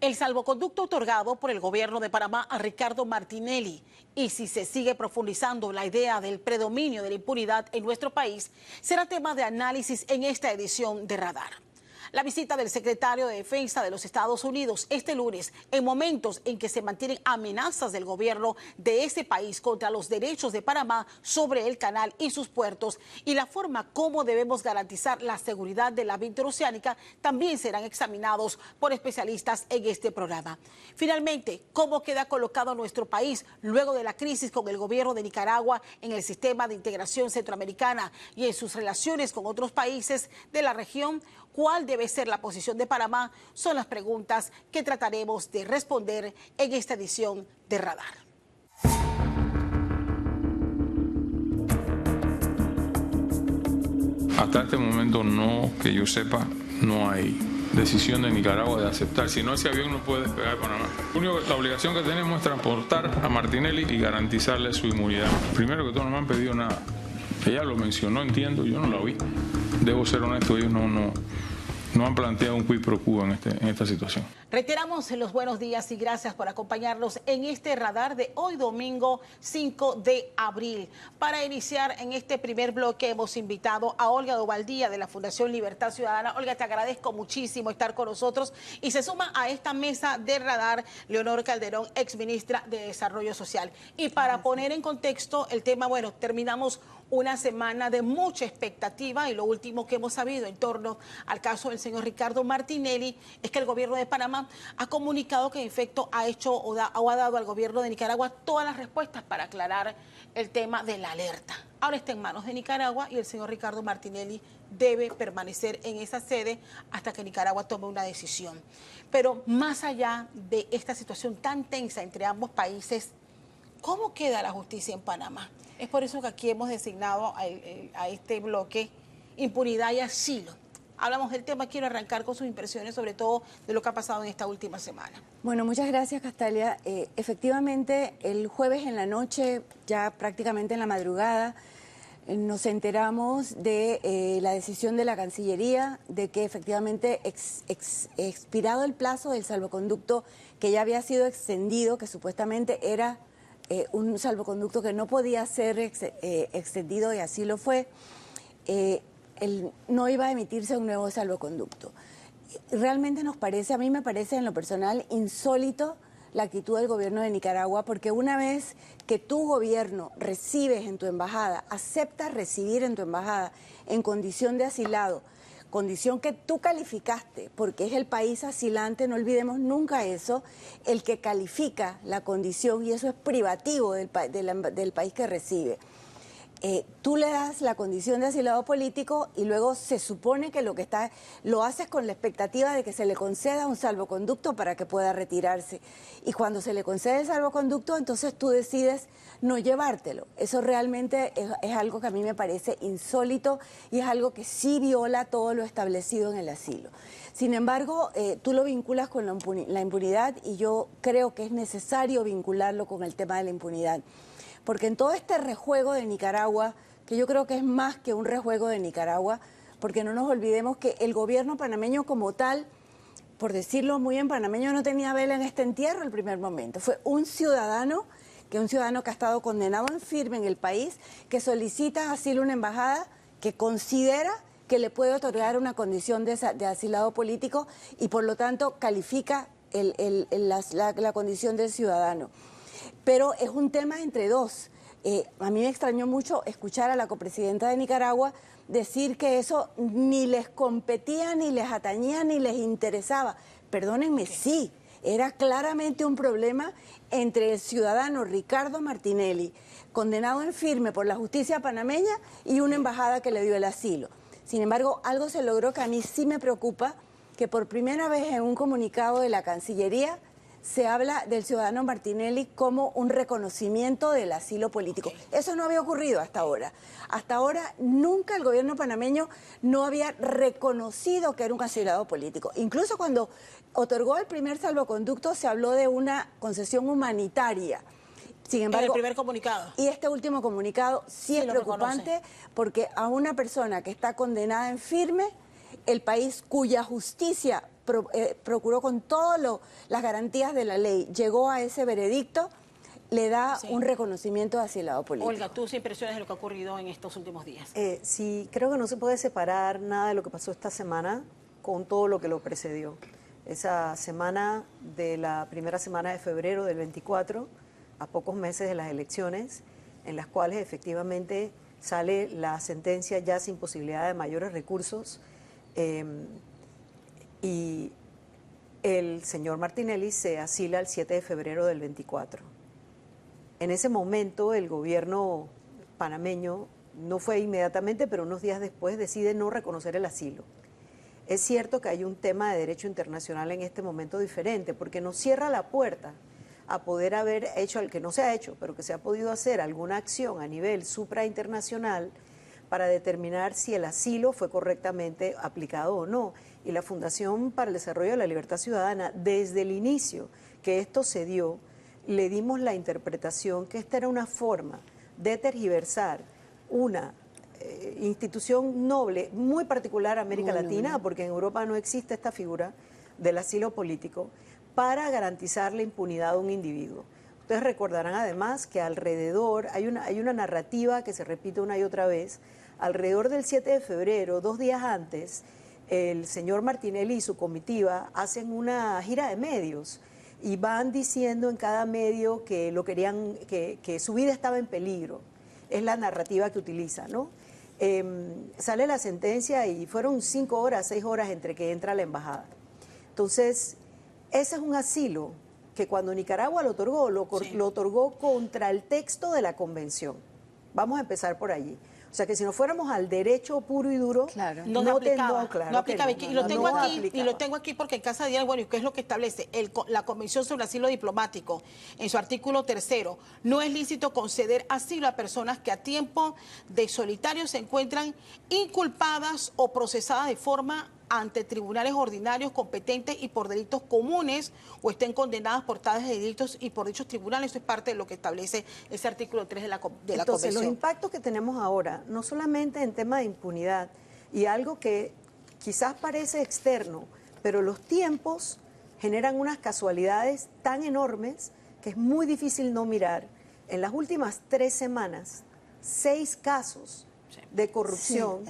El salvoconducto otorgado por el gobierno de Panamá a Ricardo Martinelli, y si se sigue profundizando la idea del predominio de la impunidad en nuestro país, será tema de análisis en esta edición de Radar. La visita del secretario de Defensa de los Estados Unidos este lunes, en momentos en que se mantienen amenazas del gobierno de ese país contra los derechos de Panamá sobre el canal y sus puertos, y la forma como debemos garantizar la seguridad de la vía interoceánica, también serán examinados por especialistas en este programa. Finalmente, ¿cómo queda colocado nuestro país luego de la crisis con el gobierno de Nicaragua en el sistema de integración centroamericana y en sus relaciones con otros países de la región? ¿Cuál debe ser la posición de Panamá? Son las preguntas que trataremos de responder en esta edición de Radar. Hasta este momento, no, que yo sepa, no hay decisión de Nicaragua de aceptar. Si no, ese avión no puede despegar de Panamá. La obligación que tenemos es transportar a Martinelli y garantizarle su inmunidad. Primero que todo, no me han pedido nada. Ella lo mencionó, entiendo, yo no la oí. Debo ser honesto, ellos no han planteado un quid pro quo en esta situación. Reiteramos los buenos días y gracias por acompañarnos en este Radar de hoy domingo 5 de abril. Para iniciar en este primer bloque hemos invitado a Olga Dovaldía de la Fundación Libertad Ciudadana. Olga, te agradezco muchísimo estar con nosotros, y se suma a esta mesa de Radar Leonor Calderón, exministra de Desarrollo Social. Y para poner en contexto el tema, bueno, terminamos una semana de mucha expectativa, y lo último que hemos sabido en torno al caso del señor Ricardo Martinelli es que el gobierno de Panamá ha comunicado que en efecto ha hecho o ha dado al gobierno de Nicaragua todas las respuestas para aclarar el tema de la alerta. Ahora está en manos de Nicaragua y el señor Ricardo Martinelli debe permanecer en esa sede hasta que Nicaragua tome una decisión. Pero más allá de esta situación tan tensa entre ambos países, ¿cómo queda la justicia en Panamá? Es por eso que aquí hemos designado a este bloque impunidad y asilo. Hablamos del tema, quiero arrancar con sus impresiones, sobre todo de lo que ha pasado en esta última semana. Bueno, muchas gracias, Castalia. Efectivamente, el jueves en la noche, ya prácticamente en la madrugada, nos enteramos de la decisión de la Cancillería de que efectivamente expirado el plazo del salvoconducto que ya había sido extendido, que supuestamente era un salvoconducto que no podía ser extendido, y así lo fue, no iba a emitirse un nuevo salvoconducto. Realmente nos parece, a mí me parece en lo personal, insólito la actitud del gobierno de Nicaragua, porque una vez que tu gobierno recibes en tu embajada, aceptas recibir en tu embajada en condición de asilado, condición que tú calificaste, porque es el país asilante, no olvidemos nunca eso, el que califica la condición, y eso es privativo del país que recibe. Tú le das la condición de asilado político y luego se supone que lo haces con la expectativa de que se le conceda un salvoconducto para que pueda retirarse. Y cuando se le concede el salvoconducto, entonces tú decides no llevártelo. Eso realmente es algo que a mí me parece insólito, y es algo que sí viola todo lo establecido en el asilo. Sin embargo, tú lo vinculas con la impunidad, y yo creo que es necesario vincularlo con el tema de la impunidad. Porque en todo este rejuego de Nicaragua, que yo creo que es más que un rejuego de Nicaragua, porque no nos olvidemos que el gobierno panameño como tal, por decirlo muy en panameño, no tenía vela en este entierro el primer momento. Fue un ciudadano que ha estado condenado en firme en el país, que solicita asilo a una embajada que considera que le puede otorgar una condición de asilado político, y por lo tanto califica la condición del ciudadano. Pero es un tema entre dos. A mí me extrañó mucho escuchar a la copresidenta de Nicaragua decir que eso ni les competía, ni les atañía, ni les interesaba. Perdónenme, sí, era claramente un problema entre el ciudadano Ricardo Martinelli, condenado en firme por la justicia panameña, y una embajada que le dio el asilo. Sin embargo, algo se logró que a mí sí me preocupa, que por primera vez en un comunicado de la Cancillería se habla del ciudadano Martinelli como un reconocimiento del asilo político. Eso no había ocurrido hasta ahora. Hasta ahora nunca el gobierno panameño no había reconocido que era un asilado político. Incluso cuando otorgó el primer salvoconducto se habló de una concesión humanitaria. Sin embargo, en el primer comunicado. Y este último comunicado sí es preocupante, porque a una persona que está condenada en firme, el país cuya justicia procuró con todas las garantías de la ley, llegó a ese veredicto, le da un reconocimiento de asilado político. Olga, tus impresiones de lo que ha ocurrido en estos últimos días. Sí, creo que no se puede separar nada de lo que pasó esta semana con todo lo que lo precedió. Esa semana de la primera semana de febrero del 24, a pocos meses de las elecciones, en las cuales efectivamente sale la sentencia ya sin posibilidad de mayores recursos, y el señor Martinelli se asila el 7 de febrero del 24. En ese momento el gobierno panameño, no fue inmediatamente, pero unos días después, decide no reconocer el asilo. Es cierto que hay un tema de derecho internacional en este momento diferente, porque nos cierra la puerta a poder haber hecho, al que no se ha hecho, pero que se ha podido hacer alguna acción a nivel suprainternacional para determinar si el asilo fue correctamente aplicado o no. Y la Fundación para el Desarrollo de la Libertad Ciudadana, desde el inicio que esto se dio, le dimos la interpretación que esta era una forma de tergiversar una institución noble, muy particular a América Latina, porque en Europa no existe esta figura del asilo político, para garantizar la impunidad de un individuo. Ustedes recordarán además que alrededor, hay una narrativa que se repite una y otra vez, alrededor del 7 de febrero, 2 días antes, el señor Martinelli y su comitiva hacen una gira de medios y van diciendo en cada medio que lo querían, que su vida estaba en peligro. Es la narrativa que utiliza, ¿no? Sale la sentencia y fueron 5 horas, 6 horas entre que entra la embajada. Entonces, ese es un asilo que cuando Nicaragua lo otorgó contra el texto de la convención. Vamos a empezar por allí. O sea que si no fuéramos al derecho puro y duro, claro. No aplicaba. Y lo tengo aquí, aplicaba. y lo tengo aquí porque en Casa de Diario, bueno, ¿qué es lo que establece? La Convención sobre Asilo Diplomático, en su artículo 3º, no es lícito conceder asilo a personas que a tiempo de solitario se encuentran inculpadas o procesadas de forma ante tribunales ordinarios competentes y por delitos comunes o estén condenadas por tales delitos y por dichos tribunales. Eso es parte de lo que establece ese artículo 3 de la Entonces, Convención. los impactos que tenemos ahora, no solamente en tema de impunidad, y algo que quizás parece externo, pero los tiempos generan unas casualidades tan enormes que es muy difícil no mirar. En las últimas 3 semanas, 6 casos de corrupción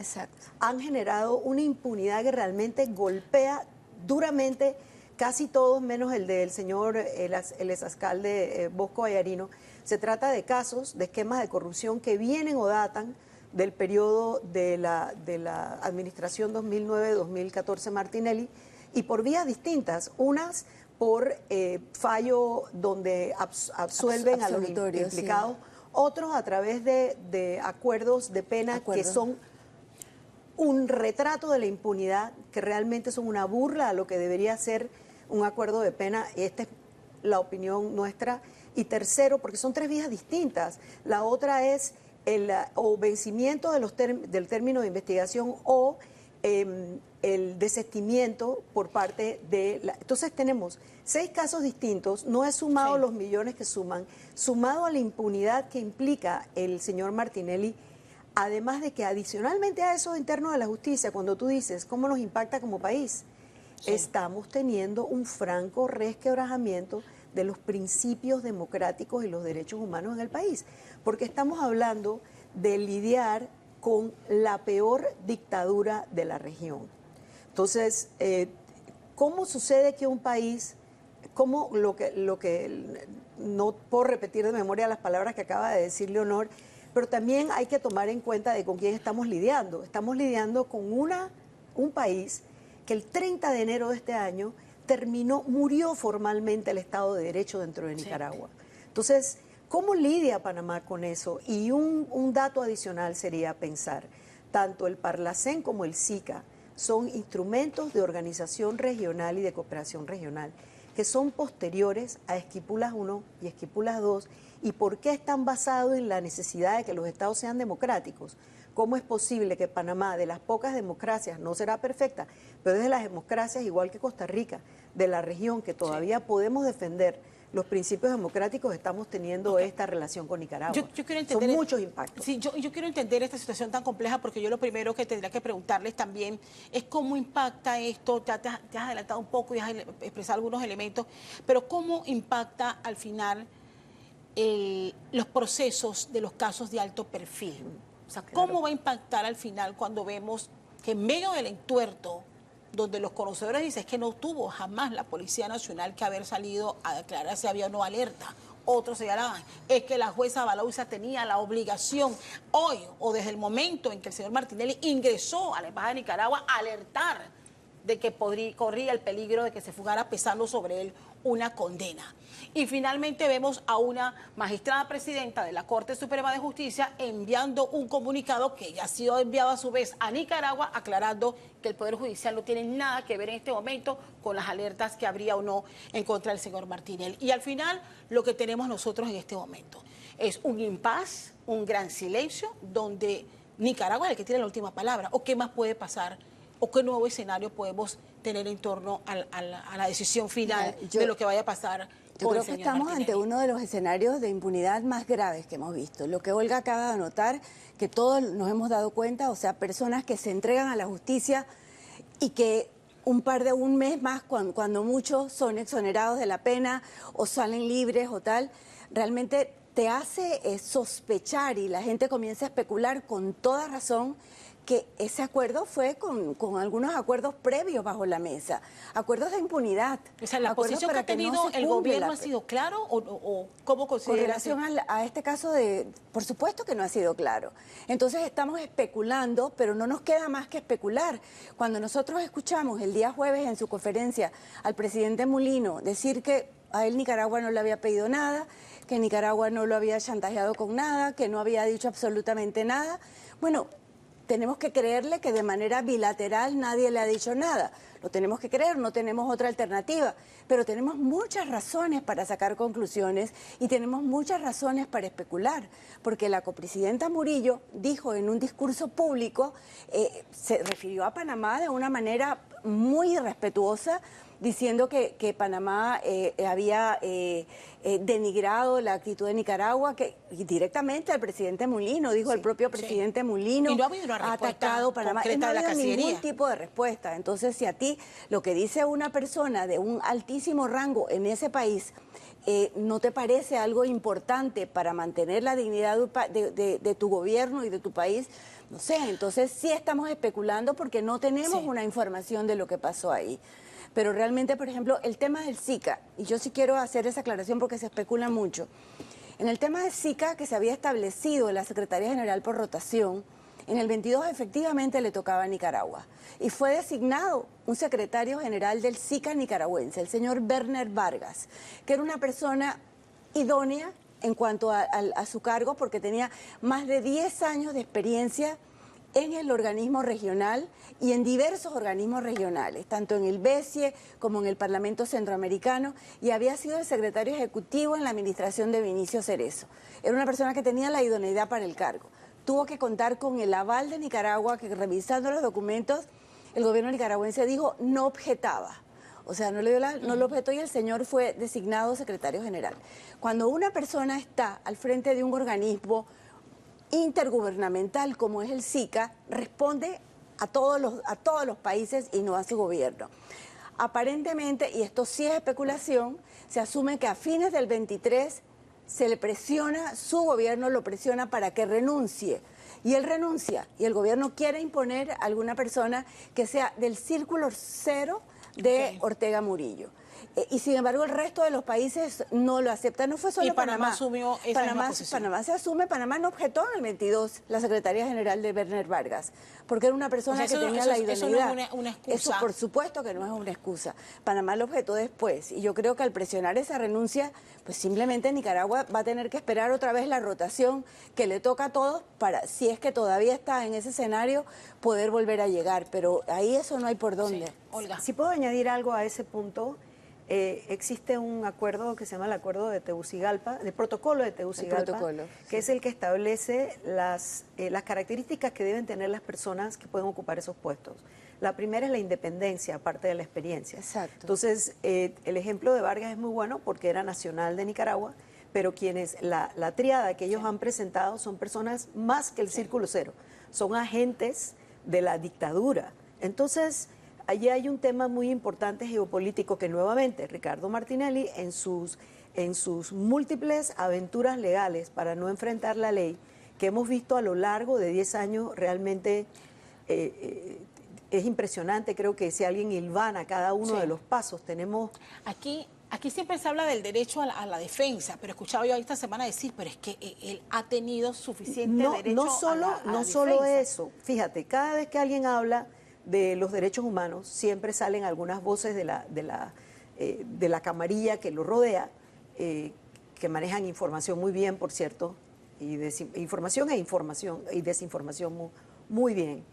han generado una impunidad que realmente golpea duramente casi todos, menos el del señor, el exalcalde Bosco Vallarino. Se trata de casos de esquemas de corrupción que vienen o datan del periodo de la administración 2009-2014 Martinelli, y por vías distintas, unas por fallo donde absuelven a los implicados, otros a través de acuerdos de pena que son un retrato de la impunidad, que realmente son una burla a lo que debería ser un acuerdo de pena. Esta es la opinión nuestra. Y tercero, porque son 3 vías distintas. La otra es el vencimiento del término de investigación o el desistimiento por parte de la... Entonces tenemos 6 casos distintos, no he sumado los millones que suman, sumado a la impunidad que implica el señor Martinelli, además de que adicionalmente a eso interno de la justicia, cuando tú dices cómo nos impacta como país, estamos teniendo un franco resquebrajamiento de los principios democráticos y los derechos humanos en el país, porque estamos hablando de lidiar con la peor dictadura de la región. Entonces, ¿cómo sucede que un país, cómo lo que no puedo repetir de memoria las palabras que acaba de decir Leonor, pero también hay que tomar en cuenta de con quién estamos lidiando? Estamos lidiando con un país que el 30 de enero de este año murió formalmente el Estado de Derecho dentro de Nicaragua. Entonces, ¿cómo lidia Panamá con eso? Y un dato adicional sería pensar, tanto el Parlacén como el SICA son instrumentos de organización regional y de cooperación regional, que son posteriores a Esquipulas I y Esquipulas II. ¿Y por qué están basados en la necesidad de que los estados sean democráticos? ¿Cómo es posible que Panamá, de las pocas democracias, no será perfecta, pero es de las democracias, igual que Costa Rica, de la región, que todavía podemos defender los principios democráticos estamos teniendo esta relación con Nicaragua. Yo quiero entender, son muchos impactos. Sí, yo quiero entender esta situación tan compleja, porque yo lo primero que tendría que preguntarles también es cómo impacta esto. Ya te has adelantado un poco y has expresado algunos elementos, pero cómo impacta al final los procesos de los casos de alto perfil. O sea, ¿cómo va a impactar al final cuando vemos que en medio del entuerto, donde los conocedores dicen que no tuvo jamás la Policía Nacional que haber salido a declarar si había o no alerta? Otros señalaban, es que la jueza Balouza tenía la obligación hoy o desde el momento en que el señor Martinelli ingresó a la Embajada de Nicaragua a alertar de que corría el peligro de que se fugara, pesando sobre él una condena. Y finalmente vemos a una magistrada presidenta de la Corte Suprema de Justicia enviando un comunicado que ya ha sido enviado a su vez a Nicaragua, aclarando que el Poder Judicial no tiene nada que ver en este momento con las alertas que habría o no en contra del señor Martinelli. Y al final lo que tenemos nosotros en este momento es un impas, un gran silencio, donde Nicaragua es el que tiene la última palabra. ¿O qué más puede pasar? ¿O qué nuevo escenario podemos tener en torno a la decisión final de lo que vaya a pasar? Yo creo que estamos ante uno de los escenarios de impunidad más graves que hemos visto. Lo que Olga acaba de anotar, que todos nos hemos dado cuenta, o sea, personas que se entregan a la justicia y que un mes más, cuando muchos son exonerados de la pena o salen libres o tal, realmente te hace sospechar, y la gente comienza a especular con toda razón, que ese acuerdo fue con algunos acuerdos previos bajo la mesa, acuerdos de impunidad. O sea, ¿la posición que ha tenido el gobierno ha sido claro o cómo considera? Con relación a este caso, por supuesto que no ha sido claro. Entonces estamos especulando, pero no nos queda más que especular. Cuando nosotros escuchamos el día jueves en su conferencia al presidente Mulino decir que a él Nicaragua no le había pedido nada, que Nicaragua no lo había chantajeado con nada, que no había dicho absolutamente nada, bueno, tenemos que creerle que de manera bilateral nadie le ha dicho nada. Lo tenemos que creer, no tenemos otra alternativa. Pero tenemos muchas razones para sacar conclusiones y tenemos muchas razones para especular. Porque la copresidenta Murillo dijo en un discurso público, se refirió a Panamá de una manera muy irrespetuosa, diciendo que Panamá había denigrado la actitud de Nicaragua, que directamente al presidente Mulino, dijo el propio presidente Mulino, y no ha habido una ha atacado Panamá. No ha habido ningún tipo de respuesta. Entonces, si a ti lo que dice una persona de un altísimo rango en ese país no te parece algo importante para mantener la dignidad de tu gobierno y de tu país, no sé, entonces sí estamos especulando porque no tenemos una información de lo que pasó ahí. Pero realmente, por ejemplo, el tema del SICA, y yo sí quiero hacer esa aclaración porque se especula mucho. En el tema del SICA, que se había establecido en la Secretaría General por rotación, en el 22 efectivamente le tocaba a Nicaragua. Y fue designado un secretario general del SICA nicaragüense, el señor Werner Vargas, que era una persona idónea en cuanto a su cargo, porque tenía más de 10 años de experiencia en el organismo regional y en diversos organismos regionales, tanto en el BESIE como en el Parlamento Centroamericano, y había sido el secretario ejecutivo en la administración de Vinicio Cerezo. Era una persona que tenía la idoneidad para el cargo. Tuvo que contar con el aval de Nicaragua, que revisando los documentos, el gobierno nicaragüense dijo no objetaba. O sea, no lo objetó y el señor fue designado secretario general. Cuando una persona está al frente de un organismo intergubernamental como es el SICA, responde a todos los países y no a su gobierno. Aparentemente, y esto sí es especulación, se asume que a fines del 23 se le presiona, su gobierno lo presiona para que renuncie. Y él renuncia, y el gobierno quiere imponer a alguna persona que sea del círculo cero de Ortega Murillo. Y sin embargo el resto de los países no lo aceptan. No fue solo y Panamá asumió esa misma posición. Panamá se asume, Panamá no objetó en el 22 la Secretaría General de Werner Vargas, porque era una persona que tenía la idoneidad. Eso no es una excusa. Eso por supuesto que no es una excusa. Panamá lo objetó después, y yo creo que al presionar esa renuncia, pues simplemente Nicaragua va a tener que esperar otra vez la rotación que le toca a todos para, si es que todavía está en ese escenario, poder volver a llegar. Pero ahí eso no hay por dónde. Sí. Olga. Si puedo añadir algo a ese punto. existe un acuerdo que se llama el Acuerdo de Tegucigalpa, el Protocolo de Tegucigalpa, que es el que establece las características que deben tener las personas que pueden ocupar esos puestos. La primera es la independencia, aparte de la experiencia. Exacto. Entonces, el ejemplo de Vargas es muy bueno porque era nacional de Nicaragua, pero la tríada que ellos han presentado son personas más que el círculo cero, son agentes de la dictadura. Entonces, allí hay un tema muy importante geopolítico que nuevamente Ricardo Martinelli en sus múltiples aventuras legales para no enfrentar la ley que hemos visto a lo largo de 10 años realmente es impresionante. Creo que si alguien hilvana cada uno de los pasos, tenemos... Aquí siempre se habla del derecho a la defensa, pero escuchaba yo esta semana decir, pero es que él ha tenido suficiente derecho a la defensa. No solo eso, fíjate, cada vez que alguien habla de los derechos humanos, siempre salen algunas voces de la camarilla que lo rodea, que manejan información muy bien, por cierto, y información y desinformación muy bien.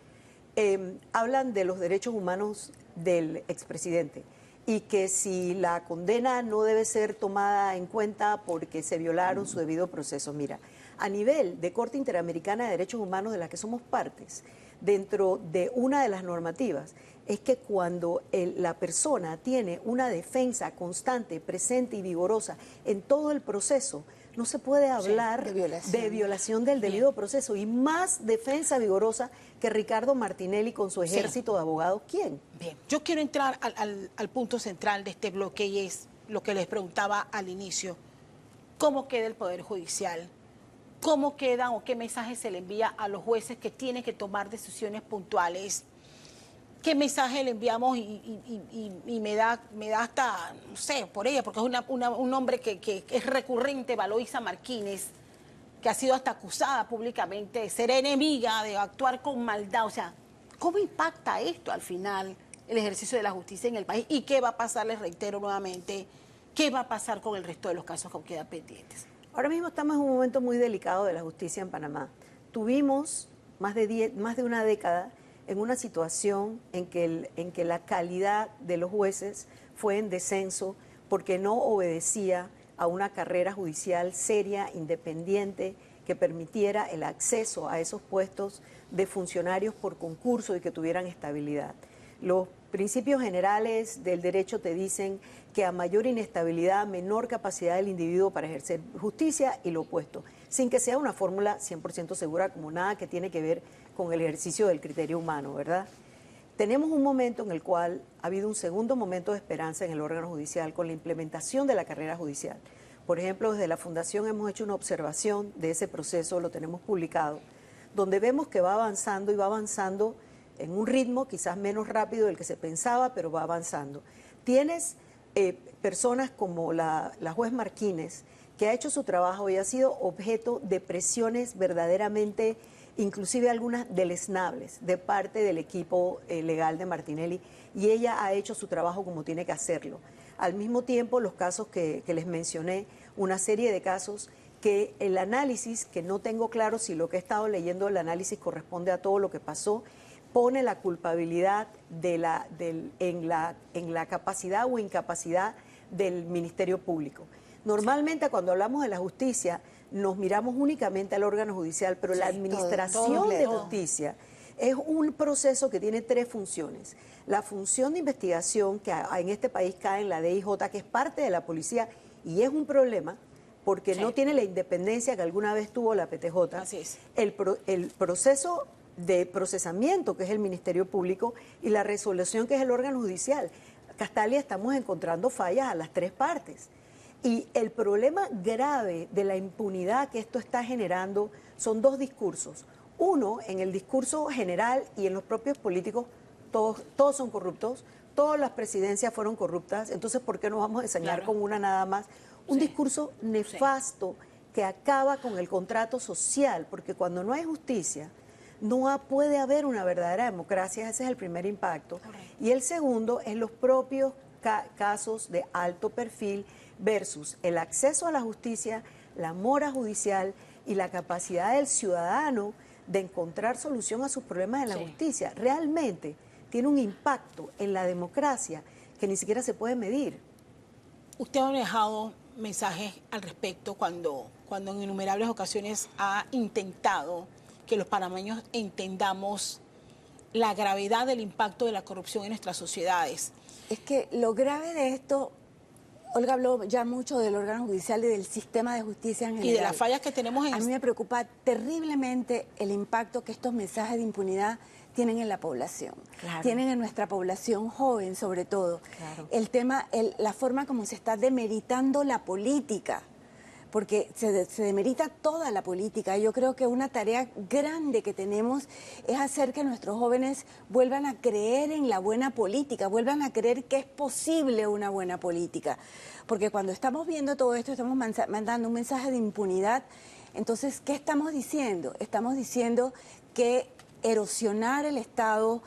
Hablan de los derechos humanos del expresidente y que si la condena no debe ser tomada en cuenta porque se violaron su debido proceso. Mira, a nivel de Corte Interamericana de Derechos Humanos de la que somos partes, dentro de una de las normativas, es que cuando la persona tiene una defensa constante, presente y vigorosa en todo el proceso, no se puede hablar de violación del debido proceso, y más defensa vigorosa que Ricardo Martinelli con su ejército de abogados. ¿Quién? Bien, yo quiero entrar al punto central de este bloque y es lo que les preguntaba al inicio. ¿Cómo queda el Poder Judicial? ¿Cómo quedan o qué mensaje se le envía a los jueces que tienen que tomar decisiones puntuales? ¿Qué mensaje le enviamos? Y me da hasta, no sé, por ella, porque es un nombre que es recurrente, Valoisa Martínez, que ha sido hasta acusada públicamente de ser enemiga, de actuar con maldad. O sea, ¿cómo impacta esto al final el ejercicio de la justicia en el país? ¿Y qué va a pasar? Les reitero nuevamente, ¿qué va a pasar con el resto de los casos que quedan pendientes? Ahora mismo estamos en un momento muy delicado de la justicia en Panamá. Tuvimos más de una década en una situación en que la calidad de los jueces fue en descenso porque no obedecía a una carrera judicial seria, independiente, que permitiera el acceso a esos puestos de funcionarios por concurso y que tuvieran estabilidad. Los principios generales del derecho te dicen que a mayor inestabilidad, menor capacidad del individuo para ejercer justicia, y lo opuesto, sin que sea una fórmula 100% segura, como nada que tiene que ver con el ejercicio del criterio humano, ¿verdad? Tenemos un momento en el cual ha habido un segundo momento de esperanza en el órgano judicial con la implementación de la carrera judicial. Por ejemplo, desde la Fundación hemos hecho una observación de ese proceso, lo tenemos publicado, donde vemos que va avanzando y va avanzando en un ritmo quizás menos rápido del que se pensaba, pero va avanzando. Tienes personas como la juez Martínez, que ha hecho su trabajo y ha sido objeto de presiones verdaderamente, inclusive algunas deleznables, de parte del equipo legal de Martinelli, y ella ha hecho su trabajo como tiene que hacerlo. Al mismo tiempo, los casos que les mencioné, una serie de casos que el análisis, que no tengo claro si lo que he estado leyendo, el análisis corresponde a todo lo que pasó, pone la culpabilidad en la capacidad o incapacidad del Ministerio Público. Normalmente cuando hablamos de la justicia nos miramos únicamente al órgano judicial, pero la administración de justicia es un proceso que tiene tres funciones. La función de investigación, que en este país cae en la DIJ, que es parte de la policía, y es un problema porque no tiene la independencia que alguna vez tuvo la PTJ. Así es. El proceso de procesamiento, que es el Ministerio Público, y la resolución, que es el órgano judicial. Castalia, estamos encontrando fallas a las tres partes. Y el problema grave de la impunidad que esto está generando son dos discursos. Uno, en el discurso general y en los propios políticos, todos son corruptos, todas las presidencias fueron corruptas, entonces ¿por qué nos vamos a ensañar con una nada más? Un discurso nefasto que acaba con el contrato social, porque cuando no hay justicia, no puede haber una verdadera democracia. Ese es el primer impacto. Y el segundo es los propios casos de alto perfil versus el acceso a la justicia, la mora judicial y la capacidad del ciudadano de encontrar solución a sus problemas en la justicia. Realmente tiene un impacto en la democracia que ni siquiera se puede medir. Usted ha manejado mensajes al respecto cuando en innumerables ocasiones ha intentado que los panameños entendamos la gravedad del impacto de la corrupción en nuestras sociedades. Es que lo grave de esto, Olga habló ya mucho del órgano judicial y del sistema de justicia en general. Y de las fallas que tenemos en... A mí me preocupa terriblemente el impacto que estos mensajes de impunidad tienen en la población, Claro. tienen en nuestra población joven sobre todo. Claro. El tema, la forma como se está demeritando la política, porque se demerita toda la política. Yo creo que una tarea grande que tenemos es hacer que nuestros jóvenes vuelvan a creer en la buena política, vuelvan a creer que es posible una buena política. Porque cuando estamos viendo todo esto, estamos mandando un mensaje de impunidad. Entonces, ¿qué estamos diciendo? Estamos diciendo que erosionar el Estado,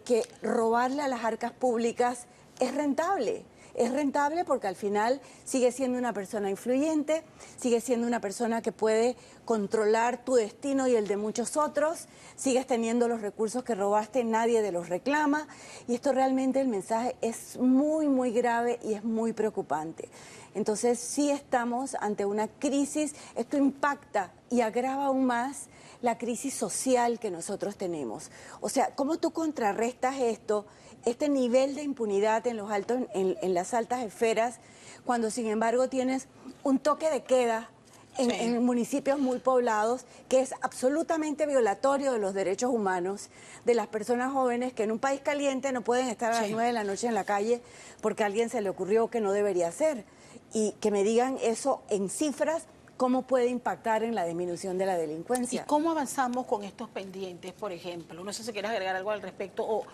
que robarle a las arcas públicas es rentable. Es rentable porque al final sigue siendo una persona influyente, sigue siendo una persona que puede controlar tu destino y el de muchos otros, sigues teniendo los recursos que robaste, nadie te los reclama, y esto realmente el mensaje es muy, muy grave y es muy preocupante. Entonces sí estamos ante una crisis, esto impacta y agrava aún más la crisis social que nosotros tenemos. O sea, ¿cómo tú contrarrestas esto, este nivel de impunidad en los altos, en las altas esferas, cuando sin embargo tienes un toque de queda en municipios muy poblados que es absolutamente violatorio de los derechos humanos de las personas jóvenes que en un país caliente no pueden estar a las 9 de la noche en la calle porque a alguien se le ocurrió que no debería ser? Y que me digan eso en cifras, ¿cómo puede impactar en la disminución de la delincuencia? ¿Y cómo avanzamos con estos pendientes, por ejemplo? No sé si quieres agregar algo al respecto o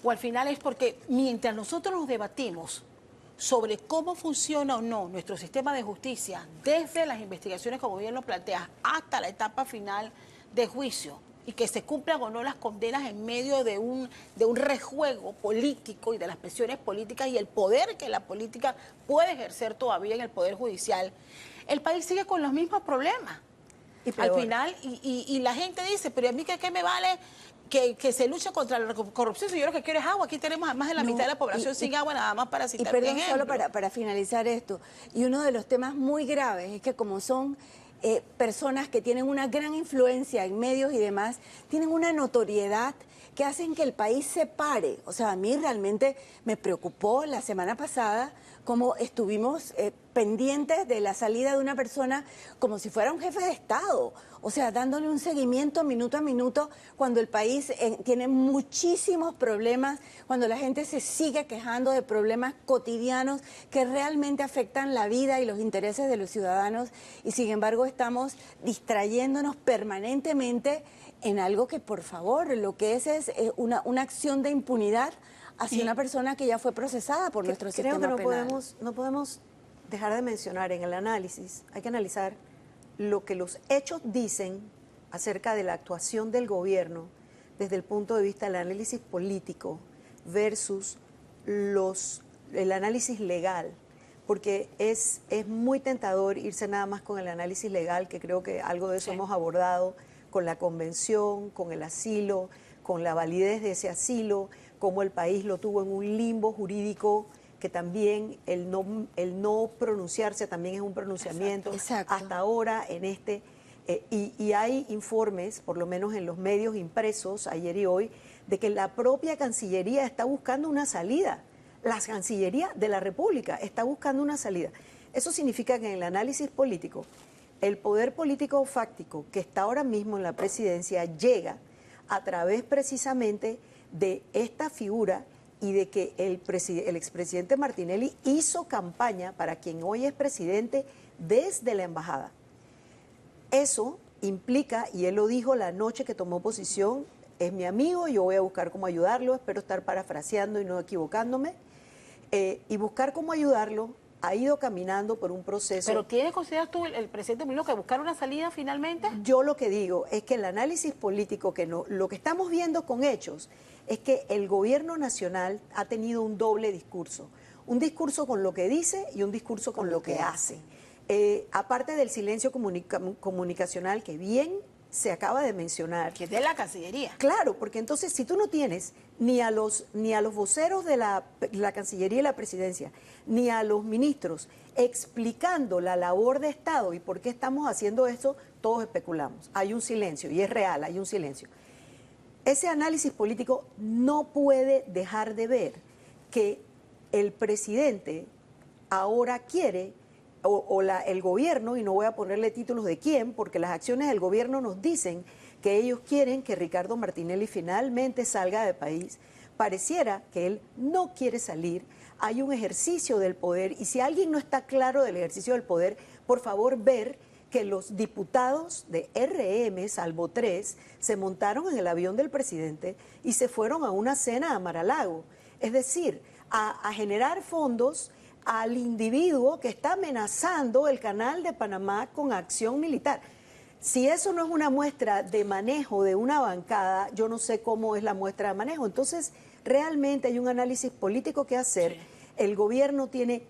al final es porque mientras nosotros nos debatimos sobre cómo funciona o no nuestro sistema de justicia, desde las investigaciones, como bien lo planteas, hasta la etapa final de juicio, y que se cumplan o no las condenas en medio de un rejuego político y de las presiones políticas y el poder que la política puede ejercer todavía en el Poder Judicial, el país sigue con los mismos problemas. Al final, y la gente dice, pero a mí ¿qué me vale que se luche contra la corrupción? Si yo lo que quiero es agua. Aquí tenemos a más de la mitad de la población sin agua, nada más para citar un ejemplo. Solo para finalizar esto, y uno de los temas muy graves es que como son personas que tienen una gran influencia en medios y demás, tienen una notoriedad que hacen que el país se pare. O sea, a mí realmente me preocupó la semana pasada cómo estuvimos pendientes de la salida de una persona como si fuera un jefe de Estado, o sea, dándole un seguimiento minuto a minuto cuando el país tiene muchísimos problemas, cuando la gente se sigue quejando de problemas cotidianos que realmente afectan la vida y los intereses de los ciudadanos, y sin embargo estamos distrayéndonos permanentemente en algo que, por favor, lo que es una acción de impunidad hacia una persona que ya fue procesada por nuestro sistema penal. Creo que no podemos dejar de mencionar en el análisis, hay que analizar lo que los hechos dicen acerca de la actuación del gobierno desde el punto de vista del análisis político versus el análisis legal, porque es muy tentador irse nada más con el análisis legal, que creo que algo de eso hemos abordado con la convención, con el asilo, con la validez de ese asilo, cómo el país lo tuvo en un limbo jurídico, que también el no pronunciarse también es un pronunciamiento. Exacto. Hasta ahora en y hay informes, por lo menos en los medios impresos ayer y hoy, de que la propia Cancillería está buscando una salida. La Cancillería de la República está buscando una salida. Eso significa que en el análisis político, el poder político fáctico que está ahora mismo en la presidencia llega a través precisamente de esta figura y de que el expresidente Martinelli hizo campaña para quien hoy es presidente desde la embajada. Eso implica, y él lo dijo la noche que tomó posición, es mi amigo, yo voy a buscar cómo ayudarlo, espero estar parafraseando y no equivocándome, y buscar cómo ayudarlo. Ha ido caminando por un proceso. ¿Pero consideras tú, el presidente Mulino, que buscar una salida finalmente? Yo lo que digo es que el análisis político, lo que estamos viendo con hechos, es que el gobierno nacional ha tenido un doble discurso. Un discurso con lo que dice y un discurso con lo que hace. Aparte del silencio comunicacional, que bien se acaba de mencionar. Que es de la Cancillería. Claro, porque entonces si tú no tienes ni a los voceros de la Cancillería y la Presidencia, ni a los ministros explicando la labor de Estado y por qué estamos haciendo esto, todos especulamos. Hay un silencio, y es real, hay un silencio. Ese análisis político no puede dejar de ver que el presidente ahora quiere, el gobierno, y no voy a ponerle títulos de quién, porque las acciones del gobierno nos dicen que ellos quieren que Ricardo Martinelli finalmente salga del país. Pareciera que él no quiere salir, hay un ejercicio del poder, y si alguien no está claro del ejercicio del poder, por favor ver que los diputados de RM, salvo 3, se montaron en el avión del presidente y se fueron a una cena a Mar-a-Lago. Es decir, a generar fondos al individuo que está amenazando el canal de Panamá con acción militar. Si eso no es una muestra de manejo de una bancada, yo no sé cómo es la muestra de manejo. Entonces, realmente hay un análisis político que hacer. Sí. El gobierno tiene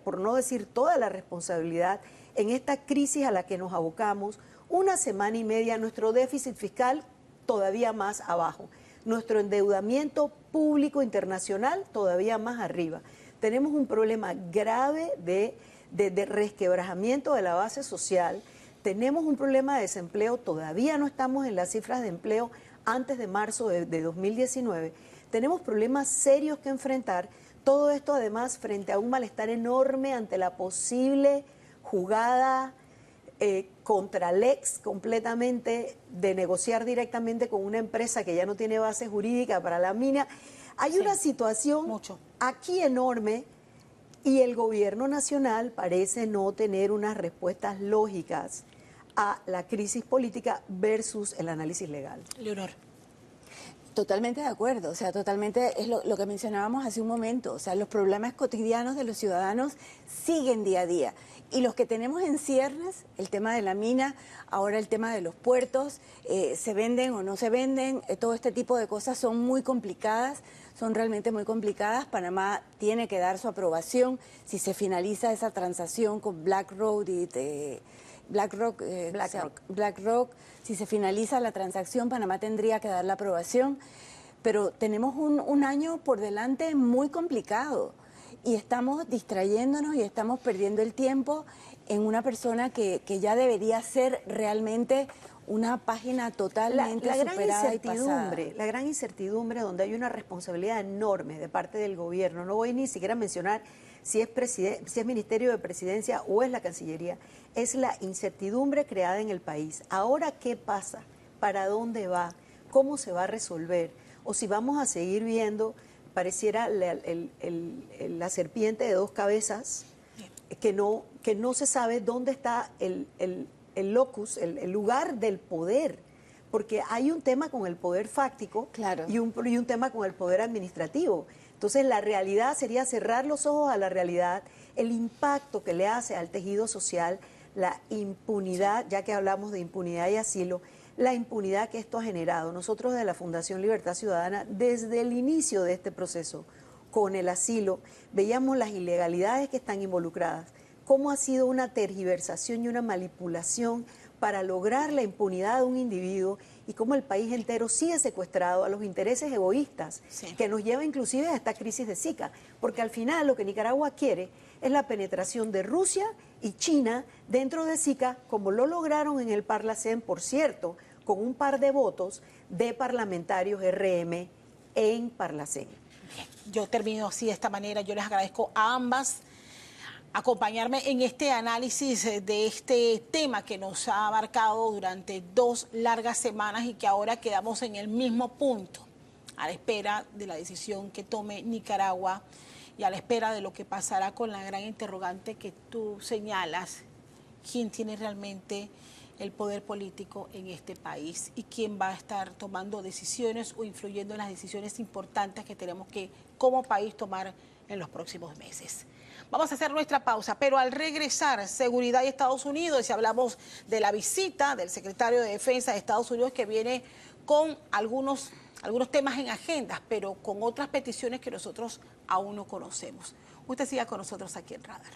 por no decir toda la responsabilidad en esta crisis a la que nos abocamos. Una semana y media, nuestro déficit fiscal todavía más abajo. Nuestro endeudamiento público internacional todavía más arriba. Tenemos un problema grave de resquebrajamiento de la base social. Tenemos un problema de desempleo. Todavía no estamos en las cifras de empleo antes de marzo de 2019. Tenemos problemas serios que enfrentar. Todo esto además frente a un malestar enorme ante la posible jugada contra Lex completamente de negociar directamente con una empresa que ya no tiene base jurídica para la mina. Hay una situación aquí enorme y el gobierno nacional parece no tener unas respuestas lógicas a la crisis política versus el análisis legal. Leonor. Totalmente de acuerdo, o sea, totalmente es lo que mencionábamos hace un momento, o sea, los problemas cotidianos de los ciudadanos siguen día a día. Y los que tenemos en ciernes, el tema de la mina, ahora el tema de los puertos, se venden o no se venden, todo este tipo de cosas son muy complicadas, son realmente muy complicadas. Panamá tiene que dar su aprobación si se finaliza esa transacción con BlackRock BlackRock, si se finaliza la transacción, Panamá tendría que dar la aprobación, pero tenemos un año por delante muy complicado y estamos distrayéndonos y estamos perdiendo el tiempo en una persona que ya debería ser realmente una página totalmente superada y pasada. La gran incertidumbre donde hay una responsabilidad enorme de parte del gobierno, no voy ni siquiera a mencionar si es Ministerio de Presidencia o es la Cancillería, es la incertidumbre creada en el país. Ahora, ¿qué pasa? ¿Para dónde va? ¿Cómo se va a resolver? O si vamos a seguir viendo, pareciera la serpiente de dos cabezas, que no se sabe dónde está el locus, el lugar del poder, porque hay un tema con el poder fáctico, claro, y un tema con el poder administrativo. Entonces la realidad sería cerrar los ojos a la realidad, el impacto que le hace al tejido social, la impunidad, ya que hablamos de impunidad y asilo, la impunidad que esto ha generado. Nosotros de la Fundación Libertad Ciudadana, desde el inicio de este proceso con el asilo, veíamos las ilegalidades que están involucradas, cómo ha sido una tergiversación y una manipulación para lograr la impunidad de un individuo y cómo el país entero sigue secuestrado a los intereses egoístas, que nos lleva inclusive a esta crisis de Zika, porque al final lo que Nicaragua quiere es la penetración de Rusia y China dentro de Zika, como lo lograron en el Parlacén, por cierto, con un par de votos de parlamentarios RM en Parlacén. Yo termino así de esta manera, yo les agradezco a ambas acompañarme en este análisis de este tema que nos ha abarcado durante 2 largas semanas y que ahora quedamos en el mismo punto, a la espera de la decisión que tome Nicaragua y a la espera de lo que pasará con la gran interrogante que tú señalas, quién tiene realmente el poder político en este país y quién va a estar tomando decisiones o influyendo en las decisiones importantes que tenemos que como país tomar en los próximos meses. Vamos a hacer nuestra pausa, pero al regresar, seguridad y Estados Unidos, y hablamos de la visita del secretario de Defensa de Estados Unidos que viene con algunos temas en agendas, pero con otras peticiones que nosotros aún no conocemos. Usted siga con nosotros aquí en Radar.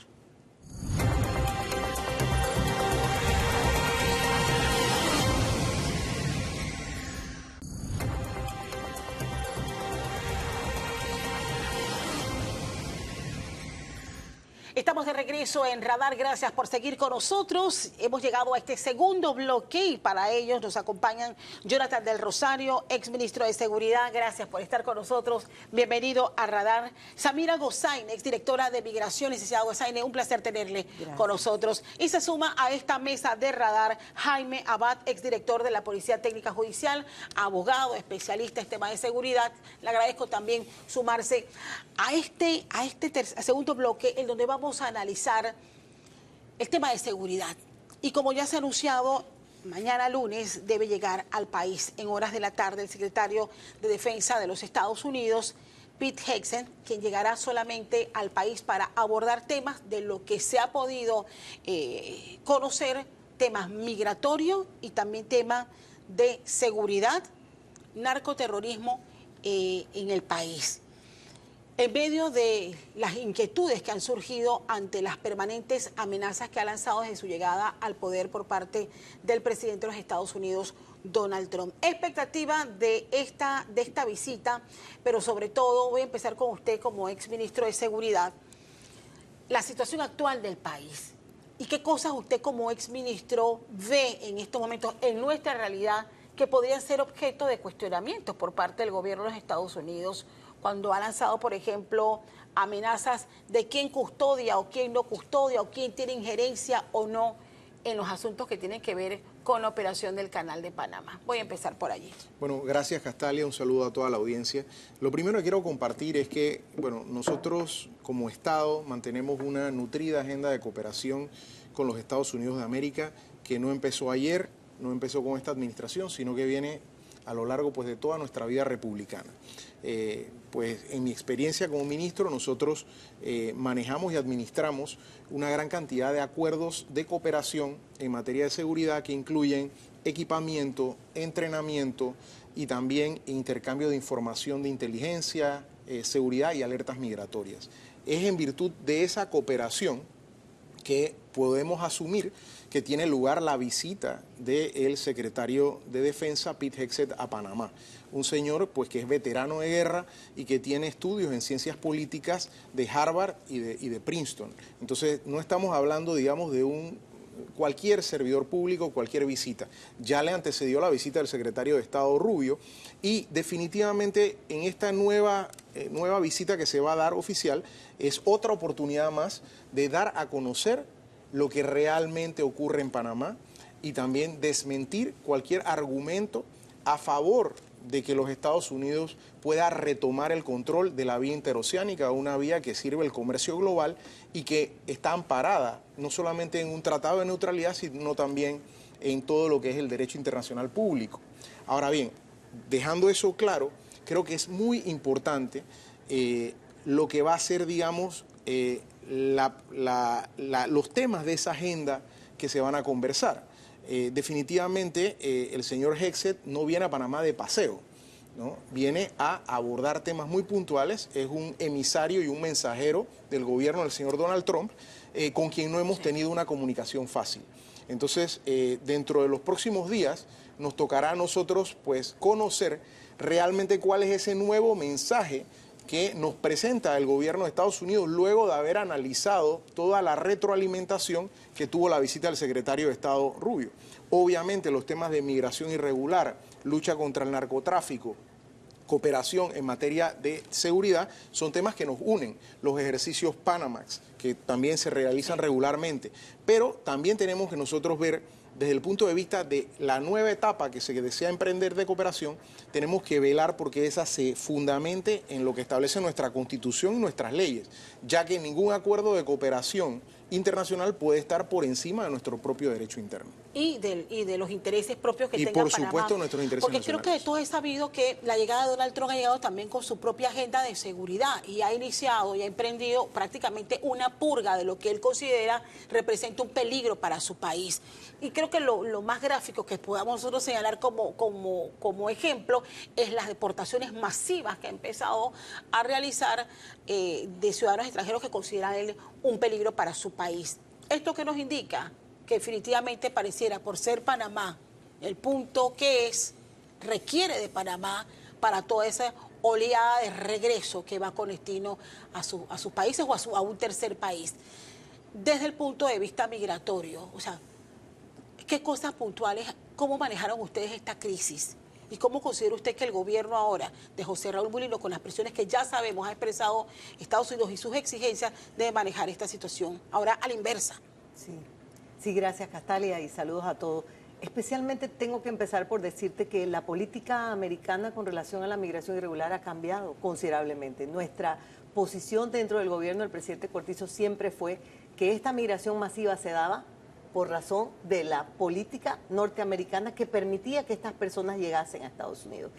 Estamos de regreso en Radar, gracias por seguir con nosotros. Hemos llegado a este segundo bloque y para ellos nos acompañan Jonathan del Rosario, exministro de Seguridad, gracias por estar con nosotros. Bienvenido a Radar. Samira Gozaine, exdirectora de Migración, licenciada Gozaine, un placer tenerle con nosotros. Y se suma a esta mesa de Radar Jaime Abad, exdirector de la Policía Técnica Judicial, abogado, especialista en temas de seguridad. Le agradezco también sumarse a este segundo bloque en donde vamos a analizar el tema de seguridad. Y como ya se ha anunciado, mañana lunes debe llegar al país en horas de la tarde el secretario de Defensa de los Estados Unidos, Pete Hegseth, quien llegará solamente al país para abordar temas de lo que se ha podido conocer, temas migratorios y también temas de seguridad, narcoterrorismo en el país. En medio de las inquietudes que han surgido ante las permanentes amenazas que ha lanzado desde su llegada al poder por parte del presidente de los Estados Unidos, Donald Trump. Expectativa de esta visita, pero sobre todo voy a empezar con usted como exministro de Seguridad, la situación actual del país y qué cosas usted como exministro ve en estos momentos en nuestra realidad que podrían ser objeto de cuestionamientos por parte del gobierno de los Estados Unidos cuando ha lanzado, por ejemplo, amenazas de quién custodia o quién no custodia o quién tiene injerencia o no en los asuntos que tienen que ver con la operación del Canal de Panamá. Voy a empezar por allí. Bueno, gracias Castalia, un saludo a toda la audiencia. Lo primero que quiero compartir es que, bueno, nosotros como Estado mantenemos una nutrida agenda de cooperación con los Estados Unidos de América que no empezó ayer, no empezó con esta administración, sino que viene a lo largo pues, de toda nuestra vida republicana. Pues en mi experiencia como ministro, nosotros manejamos y administramos una gran cantidad de acuerdos de cooperación en materia de seguridad que incluyen equipamiento, entrenamiento y también intercambio de información de inteligencia, seguridad y alertas migratorias. Es en virtud de esa cooperación que podemos asumir que tiene lugar la visita del secretario de Defensa, Pete Hegseth, a Panamá. Un señor pues, que es veterano de guerra y que tiene estudios en ciencias políticas de Harvard y de Princeton. Entonces, no estamos hablando, digamos, de cualquier servidor público, cualquier visita. Ya le antecedió la visita del secretario de Estado Rubio y definitivamente en esta nueva visita que se va a dar oficial es otra oportunidad más de dar a conocer lo que realmente ocurre en Panamá y también desmentir cualquier argumento a favor de que los Estados Unidos pueda retomar el control de la vía interoceánica, una vía que sirve el comercio global y que está amparada no solamente en un tratado de neutralidad, sino también en todo lo que es el derecho internacional público. Ahora bien, dejando eso claro, creo que es muy importante lo que va a ser, digamos, los temas de esa agenda que se van a conversar. Definitivamente el señor Hegseth no viene a Panamá de paseo, ¿no? Viene a abordar temas muy puntuales, es un emisario y un mensajero del gobierno del señor Donald Trump, con quien no hemos tenido una comunicación fácil. Entonces, dentro de los próximos días nos tocará a nosotros pues, conocer realmente cuál es ese nuevo mensaje que nos presenta el gobierno de Estados Unidos luego de haber analizado toda la retroalimentación que tuvo la visita del secretario de Estado Rubio. Obviamente los temas de migración irregular, lucha contra el narcotráfico, cooperación en materia de seguridad son temas que nos unen. Los ejercicios Panamax, que también se realizan regularmente, pero también tenemos que nosotros ver desde el punto de vista de la nueva etapa que se desea emprender de cooperación, tenemos que velar porque esa se fundamente en lo que establece nuestra Constitución y nuestras leyes, ya que ningún acuerdo de cooperación internacional puede estar por encima de nuestro propio derecho interno. Y de los intereses propios que tenga Panamá. Y por Panamá. supuesto nuestros intereses Porque nacionales. creo que de todo es sabido que la llegada de Donald Trump ha llegado también con su propia agenda de seguridad y ha iniciado y ha emprendido prácticamente una purga de lo que él considera representa un peligro para su país. Y creo que lo más gráfico que podamos nosotros señalar como ejemplo es las deportaciones masivas que ha empezado a realizar de ciudadanos extranjeros que consideran él un peligro para su país. ¿Esto qué nos indica? Que definitivamente pareciera, por ser Panamá, el punto que requiere de Panamá para toda esa oleada de regreso que va con destino a sus países o a un tercer país. Desde el punto de vista migratorio, o sea, ¿qué cosas puntuales, cómo manejaron ustedes esta crisis? ¿Y cómo considera usted que el gobierno ahora de José Raúl Mulino, con las presiones que ya sabemos ha expresado Estados Unidos y sus exigencias, debe manejar esta situación? Ahora a la inversa. Sí, gracias Castalia y saludos a todos. Especialmente tengo que empezar por decirte que la política americana con relación a la migración irregular ha cambiado considerablemente. Nuestra posición dentro del gobierno del presidente Cortizo siempre fue que esta migración masiva se daba por razón de la política norteamericana que permitía que estas personas llegasen a Estados Unidos.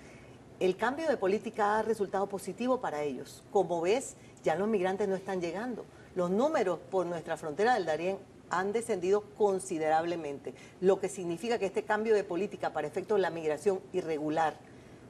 El cambio de política ha resultado positivo para ellos. Como ves, ya los migrantes no están llegando. Los números por nuestra frontera del Darién han descendido considerablemente, lo que significa que este cambio de política para efectos de la migración irregular,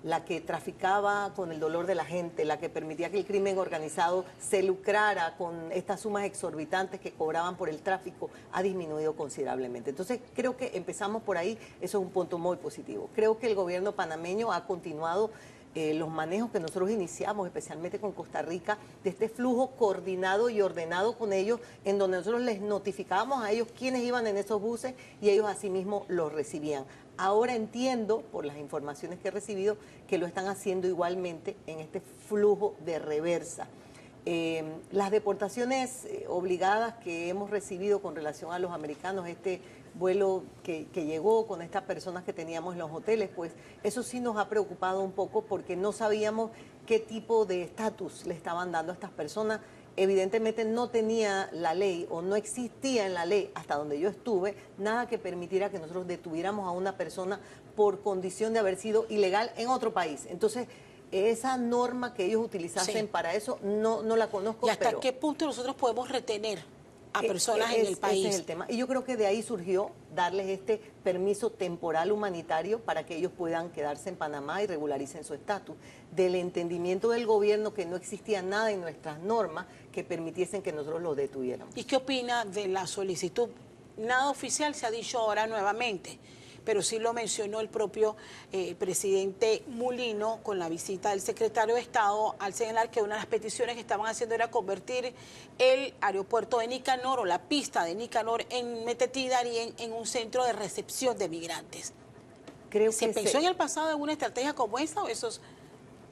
la que traficaba con el dolor de la gente, la que permitía que el crimen organizado se lucrara con estas sumas exorbitantes que cobraban por el tráfico, ha disminuido considerablemente. Entonces, creo que empezamos por ahí, eso es un punto muy positivo. Creo que el gobierno panameño ha continuado los manejos que nosotros iniciamos, especialmente con Costa Rica, de este flujo coordinado y ordenado con ellos, en donde nosotros les notificábamos a ellos quiénes iban en esos buses y ellos asimismo los recibían. Ahora entiendo, por las informaciones que he recibido, que lo están haciendo igualmente en este flujo de reversa. Las deportaciones obligadas que hemos recibido con relación a los americanos, este vuelo que llegó con estas personas que teníamos en los hoteles, pues eso sí nos ha preocupado un poco porque no sabíamos qué tipo de estatus le estaban dando a estas personas. Evidentemente no tenía la ley o no existía en la ley, hasta donde yo estuve, nada que permitiera que nosotros detuviéramos a una persona por condición de haber sido ilegal en otro país. Entonces, esa norma que ellos utilizasen para eso no la conozco. ¿Y hasta qué punto nosotros podemos retener a personas en el país? Ese es el tema. Y yo creo que de ahí surgió darles este permiso temporal humanitario para que ellos puedan quedarse en Panamá y regularicen su estatus. Del entendimiento del gobierno que no existía nada en nuestras normas que permitiesen que nosotros los detuviéramos. ¿Y qué opina de la solicitud? Nada oficial se ha dicho ahora nuevamente, pero sí lo mencionó el propio presidente Mulino con la visita del secretario de Estado al señalar que una de las peticiones que estaban haciendo era convertir el aeropuerto de Nicanor o la pista de Nicanor en Metetí Darién en un centro de recepción de migrantes. ¿Se pensó en el pasado en una estrategia como esta o eso es...?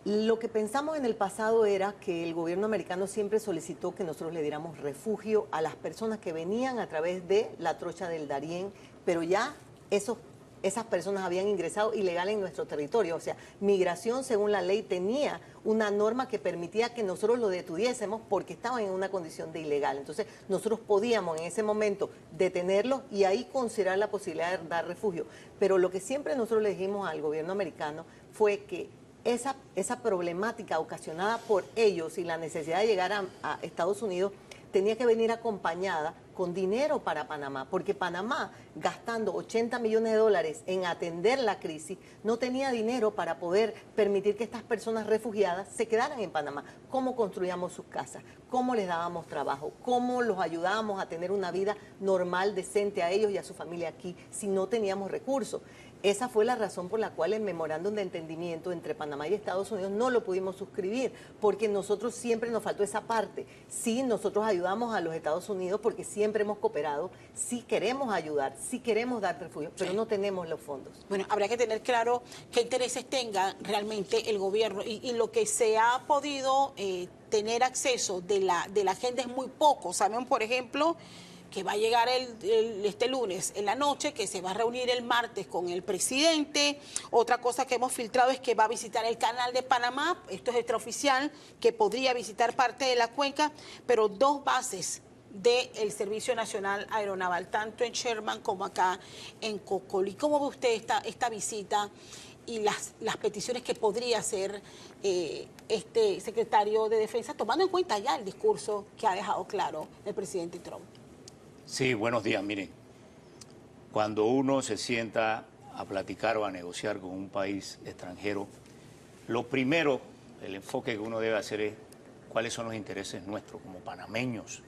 Lo que pensamos en el pasado era que el gobierno americano siempre solicitó que nosotros le diéramos refugio a las personas que venían a través de la trocha del Darién, pero ya esas personas habían ingresado ilegal en nuestro territorio. O sea, migración, según la ley, tenía una norma que permitía que nosotros lo detuviésemos porque estaban en una condición de ilegal. Entonces, nosotros podíamos en ese momento detenerlos y ahí considerar la posibilidad de dar refugio. Pero lo que siempre nosotros le dijimos al gobierno americano fue que esa problemática ocasionada por ellos y la necesidad de llegar a Estados Unidos tenía que venir acompañada con dinero para Panamá, porque Panamá, gastando 80 millones de dólares en atender la crisis, no tenía dinero para poder permitir que estas personas refugiadas se quedaran en Panamá. ¿Cómo construíamos sus casas? ¿Cómo les dábamos trabajo? ¿Cómo los ayudábamos a tener una vida normal, decente a ellos y a su familia aquí si no teníamos recursos? Esa fue la razón por la cual el memorándum de entendimiento entre Panamá y Estados Unidos no lo pudimos suscribir, porque nosotros siempre nos faltó esa parte. Sí, nosotros ayudamos a los Estados Unidos porque siempre hemos cooperado, sí queremos ayudar, sí queremos dar refugio, pero no tenemos los fondos. Bueno, habría que tener claro qué intereses tenga realmente el gobierno y lo que se ha podido tener acceso de la agenda es muy poco. Saben, por ejemplo, que va a llegar este lunes en la noche, que se va a reunir el martes con el presidente. Otra cosa que hemos filtrado es que va a visitar el canal de Panamá, esto es extraoficial, que podría visitar parte de la cuenca, pero 2 bases del Servicio Nacional Aeronaval, tanto en Sherman como acá en Cocolí. ¿Cómo ve usted esta visita y las peticiones que podría hacer este secretario de Defensa, tomando en cuenta ya el discurso que ha dejado claro el presidente Trump? Sí, buenos días. Miren, cuando uno se sienta a platicar o a negociar con un país extranjero, lo primero, el enfoque que uno debe hacer es cuáles son los intereses nuestros como panameños.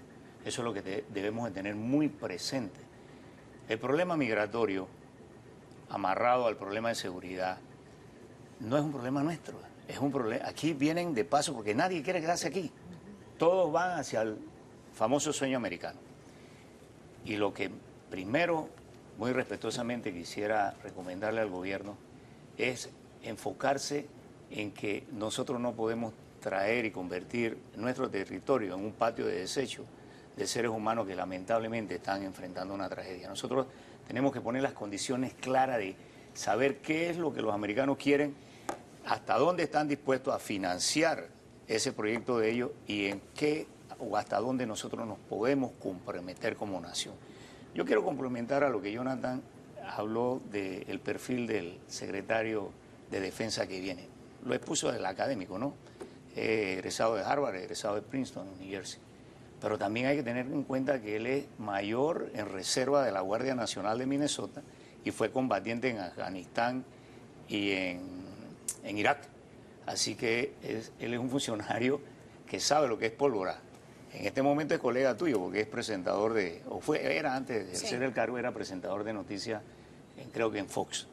Eso es lo que debemos de tener muy presente. El problema migratorio, amarrado al problema de seguridad, no es un problema nuestro, es un problema. Aquí vienen de paso porque nadie quiere quedarse aquí. Todos van hacia el famoso sueño americano. Y lo que primero, muy respetuosamente, quisiera recomendarle al gobierno es enfocarse en que nosotros no podemos traer y convertir nuestro territorio en un patio de desecho de seres humanos que lamentablemente están enfrentando una tragedia. Nosotros tenemos que poner las condiciones claras de saber qué es lo que los americanos quieren, hasta dónde están dispuestos a financiar ese proyecto de ellos y en qué o hasta dónde nosotros nos podemos comprometer como nación. Yo quiero complementar a lo que Jonathan habló del perfil del secretario de Defensa que viene. Lo expuso del académico, ¿no? Egresado de Harvard, egresado de Princeton, New Jersey. Pero también hay que tener en cuenta que él es mayor en reserva de la Guardia Nacional de Minnesota y fue combatiente en Afganistán y en Irak. Así que él es un funcionario que sabe lo que es pólvora. En este momento es colega tuyo porque es presentador era antes de ejercer el cargo, era presentador de noticias, creo que en Fox.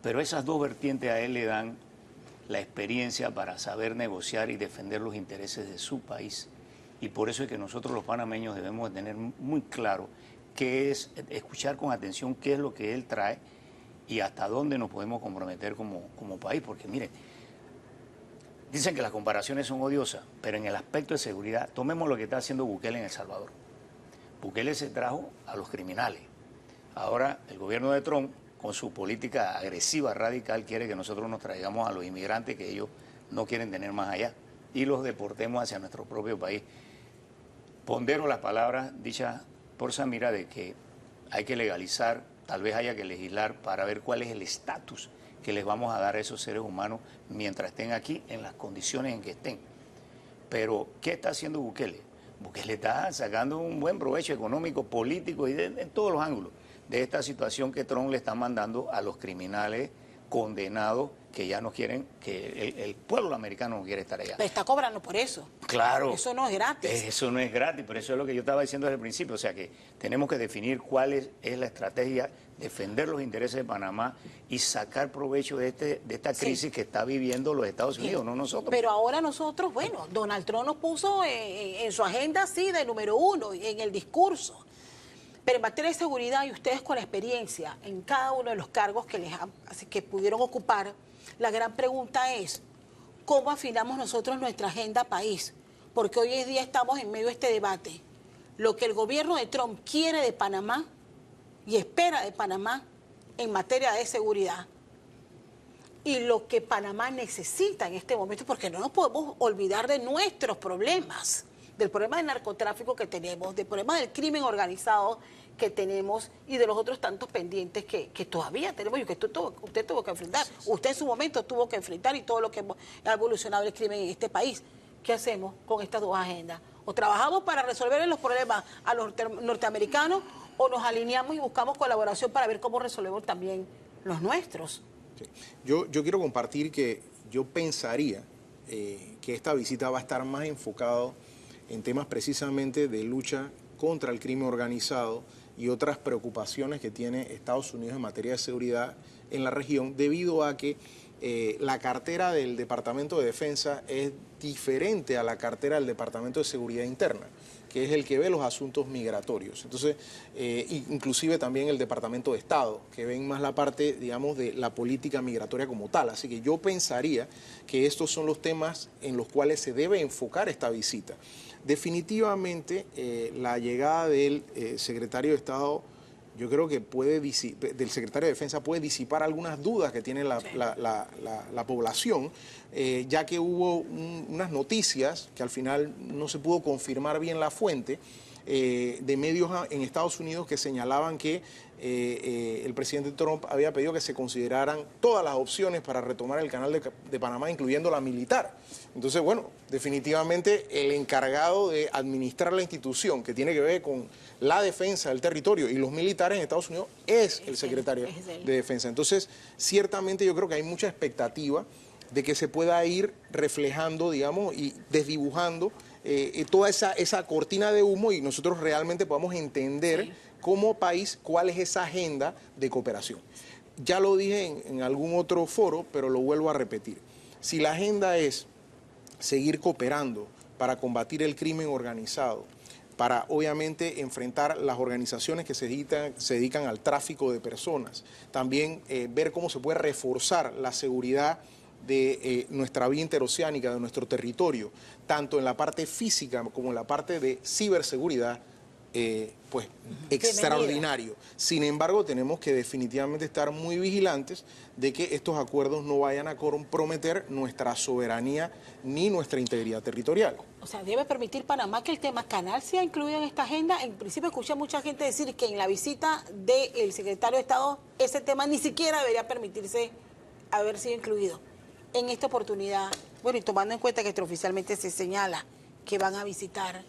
Pero esas dos vertientes a él le dan la experiencia para saber negociar y defender los intereses de su país. Y por eso es que nosotros los panameños debemos de tener muy claro qué es, escuchar con atención qué es lo que él trae y hasta dónde nos podemos comprometer como país. Porque miren, dicen que las comparaciones son odiosas, pero en el aspecto de seguridad, tomemos lo que está haciendo Bukele en El Salvador. Bukele se trajo a los criminales. Ahora el gobierno de Trump, con su política agresiva, radical, quiere que nosotros nos traigamos a los inmigrantes que ellos no quieren tener más allá y los deportemos hacia nuestro propio país. Pondero las palabras dichas por Samira de que hay que legalizar, tal vez haya que legislar para ver cuál es el estatus que les vamos a dar a esos seres humanos mientras estén aquí en las condiciones en que estén. Pero, ¿qué está haciendo Bukele? Bukele está sacando un buen provecho económico, político y en todos los ángulos de esta situación que Trump le está mandando a los criminales condenados que ya no quieren, que el pueblo americano no quiere estar allá. Pero está cobrando por eso. Claro. Eso no es gratis. Eso no es gratis, pero eso es lo que yo estaba diciendo desde el principio. O sea que tenemos que definir cuál es la estrategia, defender los intereses de Panamá y sacar provecho de esta crisis que está viviendo los Estados Unidos, no nosotros. Pero ahora nosotros, bueno, Donald Trump nos puso en su agenda, sí, de número uno, en el discurso. Pero en materia de seguridad, y ustedes con la experiencia en cada uno de los cargos que pudieron ocupar, la gran pregunta es, ¿cómo afinamos nosotros nuestra agenda país? Porque hoy en día estamos en medio de este debate. Lo que el gobierno de Trump quiere de Panamá y espera de Panamá en materia de seguridad y lo que Panamá necesita en este momento, porque no nos podemos olvidar de nuestros problemas, del problema del narcotráfico que tenemos, del problema del crimen organizado que tenemos y de los otros tantos pendientes que todavía tenemos y que usted tuvo que enfrentar. Usted en su momento tuvo que enfrentar y todo lo que ha evolucionado el crimen en este país. ¿Qué hacemos con estas dos agendas? O trabajamos para resolver los problemas a los norteamericanos o nos alineamos y buscamos colaboración para ver cómo resolvemos también los nuestros. Sí. Yo quiero compartir que yo pensaría que esta visita va a estar más enfocado en temas precisamente de lucha contra el crimen organizado y otras preocupaciones que tiene Estados Unidos en materia de seguridad en la región, debido a que la cartera del Departamento de Defensa es diferente a la cartera del Departamento de Seguridad Interna, que es el que ve los asuntos migratorios. Entonces, inclusive también el Departamento de Estado, que ven más la parte, digamos, de la política migratoria como tal. Así que yo pensaría que estos son los temas en los cuales se debe enfocar esta visita. Definitivamente, la llegada del secretario de Estado, yo creo que del secretario de Defensa puede disipar algunas dudas que tiene la población, ya que hubo unas noticias que al final no se pudo confirmar bien la fuente, de medios en Estados Unidos que señalaban que el presidente Trump había pedido que se consideraran todas las opciones para retomar el canal de Panamá, incluyendo la militar. Entonces, bueno, definitivamente el encargado de administrar la institución que tiene que ver con la defensa del territorio y los militares en Estados Unidos es el secretario de Defensa. Entonces, ciertamente yo creo que hay mucha expectativa de que se pueda ir reflejando, digamos, y desdibujando toda esa cortina de humo y nosotros realmente podamos entender como país cuál es esa agenda de cooperación. Ya lo dije en algún otro foro, pero lo vuelvo a repetir. Si la agenda es seguir cooperando para combatir el crimen organizado, para obviamente enfrentar las organizaciones que se dedican al tráfico de personas, también ver cómo se puede reforzar la seguridad de nuestra vía interoceánica, de nuestro territorio, tanto en la parte física como en la parte de ciberseguridad, pues extraordinario. Sin embargo, tenemos que definitivamente estar muy vigilantes de que estos acuerdos no vayan a comprometer nuestra soberanía ni nuestra integridad territorial. O sea, debe permitir Panamá que el tema canal sea incluido en esta agenda. En principio escuché a mucha gente decir que en la visita del secretario de Estado ese tema ni siquiera debería permitirse haber sido incluido. En esta oportunidad, bueno, y tomando en cuenta que extraoficialmente se señala que van a visitar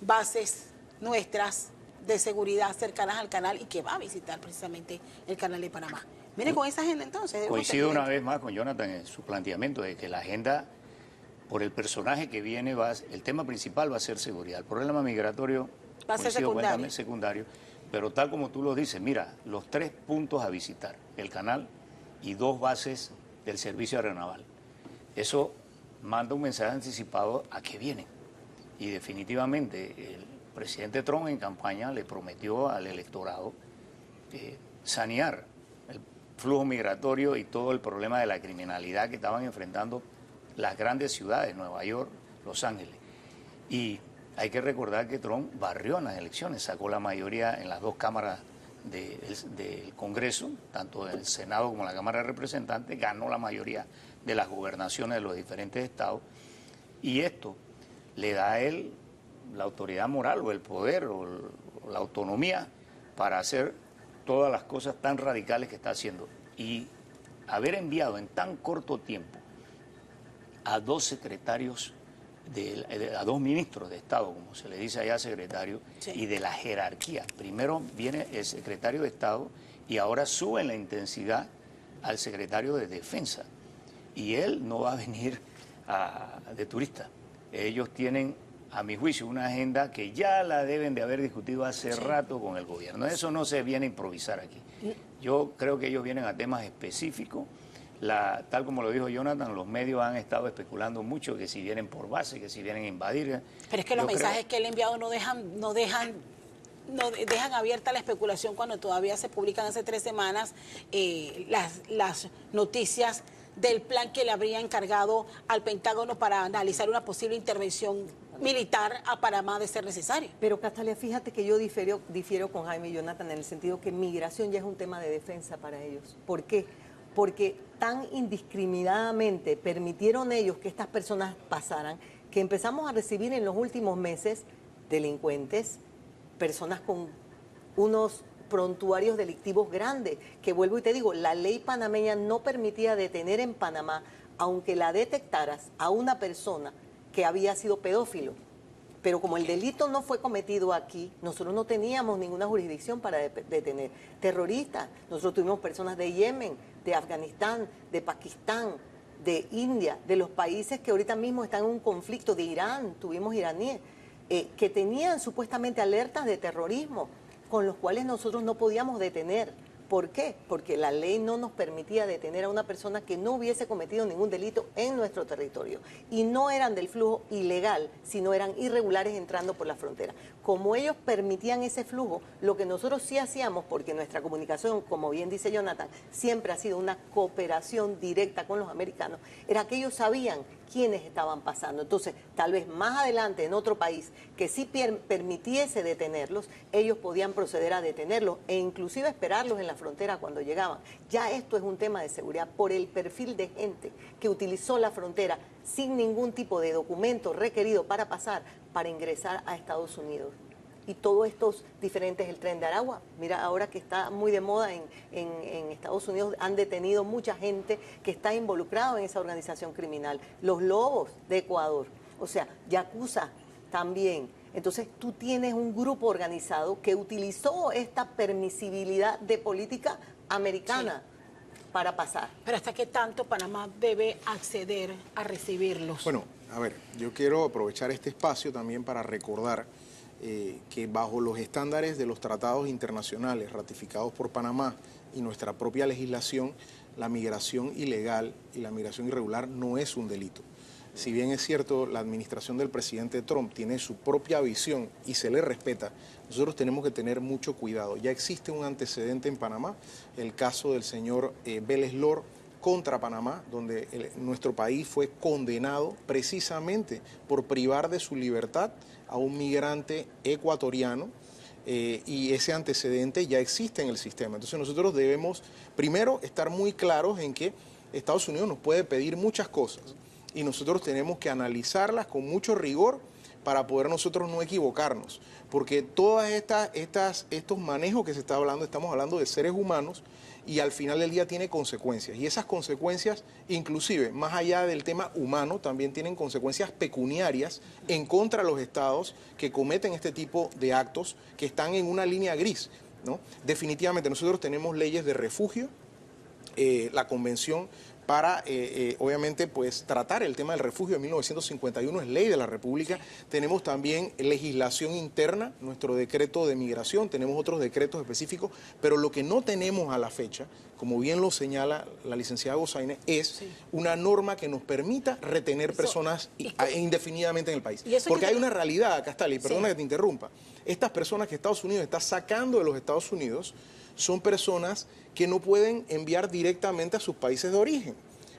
bases nuestras de seguridad cercanas al canal y que va a visitar precisamente el canal de Panamá. Mire, con esa agenda entonces... Coincido una vez más con Jonathan en su planteamiento de que la agenda, por el personaje que viene, el tema principal va a ser seguridad. El problema migratorio va a ser secundario, pero tal como tú lo dices, mira, los 3 puntos a visitar, el canal y 2 bases del servicio aeronaval. Eso manda un mensaje anticipado a qué viene. Y definitivamente el presidente Trump en campaña le prometió al electorado sanear el flujo migratorio y todo el problema de la criminalidad que estaban enfrentando las grandes ciudades, Nueva York, Los Ángeles. Y hay que recordar que Trump barrió en las elecciones, sacó la mayoría en las 2 cámaras del Congreso, tanto del Senado como la Cámara de Representantes, ganó la mayoría de las gobernaciones de los diferentes estados, y esto le da a él la autoridad moral o el poder o la autonomía para hacer todas las cosas tan radicales que está haciendo. Y haber enviado en tan corto tiempo a 2 secretarios, a 2 ministros de Estado, como se le dice allá, secretario, sí, y de la jerarquía. Primero viene el secretario de Estado y ahora sube en la intensidad al secretario de Defensa. Y él no va a venir de turista. Ellos tienen, a mi juicio, una agenda que ya la deben de haber discutido hace rato con el gobierno. Eso no se viene a improvisar aquí. Yo creo que ellos vienen a temas específicos. Tal como lo dijo Jonathan, los medios han estado especulando mucho que si vienen por base, que si vienen a invadir. Pero es que los mensajes que él ha enviado no dejan abierta la especulación cuando todavía se publican hace 3 semanas las noticias del plan que le habría encargado al Pentágono para analizar una posible intervención militar a Panamá de ser necesario. Pero Castalia, fíjate que yo difiero con Jaime y Jonathan en el sentido que migración ya es un tema de defensa para ellos. ¿Por qué? Porque tan indiscriminadamente permitieron ellos que estas personas pasaran, que empezamos a recibir en los últimos meses delincuentes, personas con unos prontuarios delictivos grandes, que vuelvo y te digo, la ley panameña no permitía detener en Panamá, aunque la detectaras a una persona que había sido pedófilo. Pero como el delito no fue cometido aquí, nosotros no teníamos ninguna jurisdicción para detener terroristas. Nosotros tuvimos personas de Yemen, de Afganistán, de Pakistán, de India, de los países que ahorita mismo están en un conflicto, de Irán, tuvimos iraníes, que tenían supuestamente alertas de terrorismo, con los cuales nosotros no podíamos detener. ¿Por qué? Porque la ley no nos permitía detener a una persona que no hubiese cometido ningún delito en nuestro territorio. Y no eran del flujo ilegal, sino eran irregulares entrando por la frontera. Como ellos permitían ese flujo, lo que nosotros sí hacíamos, porque nuestra comunicación, como bien dice Jonathan, siempre ha sido una cooperación directa con los americanos, era que ellos sabían quiénes estaban pasando. Entonces, tal vez más adelante en otro país que sí permitiese detenerlos, ellos podían proceder a detenerlos e inclusive esperarlos en la frontera cuando llegaban. Ya esto es un tema de seguridad por el perfil de gente que utilizó la frontera sin ningún tipo de documento requerido para pasar, para ingresar a Estados Unidos. Y todos estos diferentes, el Tren de Aragua, mira, ahora que está muy de moda en Estados Unidos, han detenido mucha gente que está involucrada en esa organización criminal. Los Lobos de Ecuador, o sea, Yakuza también. Entonces tú tienes un grupo organizado que utilizó esta permisibilidad de política americana para pasar. Pero ¿hasta qué tanto Panamá debe acceder a recibirlos? Bueno, a ver, yo quiero aprovechar este espacio también para recordar que bajo los estándares de los tratados internacionales ratificados por Panamá y nuestra propia legislación, la migración ilegal y la migración irregular no es un delito. Si bien es cierto, la administración del presidente Trump tiene su propia visión y se le respeta, nosotros tenemos que tener mucho cuidado. Ya existe un antecedente en Panamá, el caso del señor Vélez Lor contra Panamá, donde nuestro país fue condenado precisamente por privar de su libertad a un migrante ecuatoriano, y ese antecedente ya existe en el sistema. Entonces nosotros debemos, primero, estar muy claros en que Estados Unidos nos puede pedir muchas cosas y nosotros tenemos que analizarlas con mucho rigor para poder nosotros no equivocarnos, porque todas estos manejos que se está hablando, estamos hablando de seres humanos y al final del día tiene consecuencias, y esas consecuencias, inclusive más allá del tema humano, también tienen consecuencias pecuniarias en contra de los estados que cometen este tipo de actos que están en una línea gris, ¿no? Definitivamente nosotros tenemos leyes de refugio, la convención para, obviamente, pues tratar el tema del refugio de 1951 es ley de la República. Tenemos también legislación interna, nuestro decreto de migración, tenemos otros decretos específicos, pero lo que no tenemos a la fecha, como bien lo señala la licenciada Gozaine, es una norma que nos permita retener personas indefinidamente en el país. Porque hay una realidad, Castalia, perdona que te interrumpa, estas personas que Estados Unidos está sacando de los Estados Unidos son personas que no pueden enviar directamente a sus países de origen.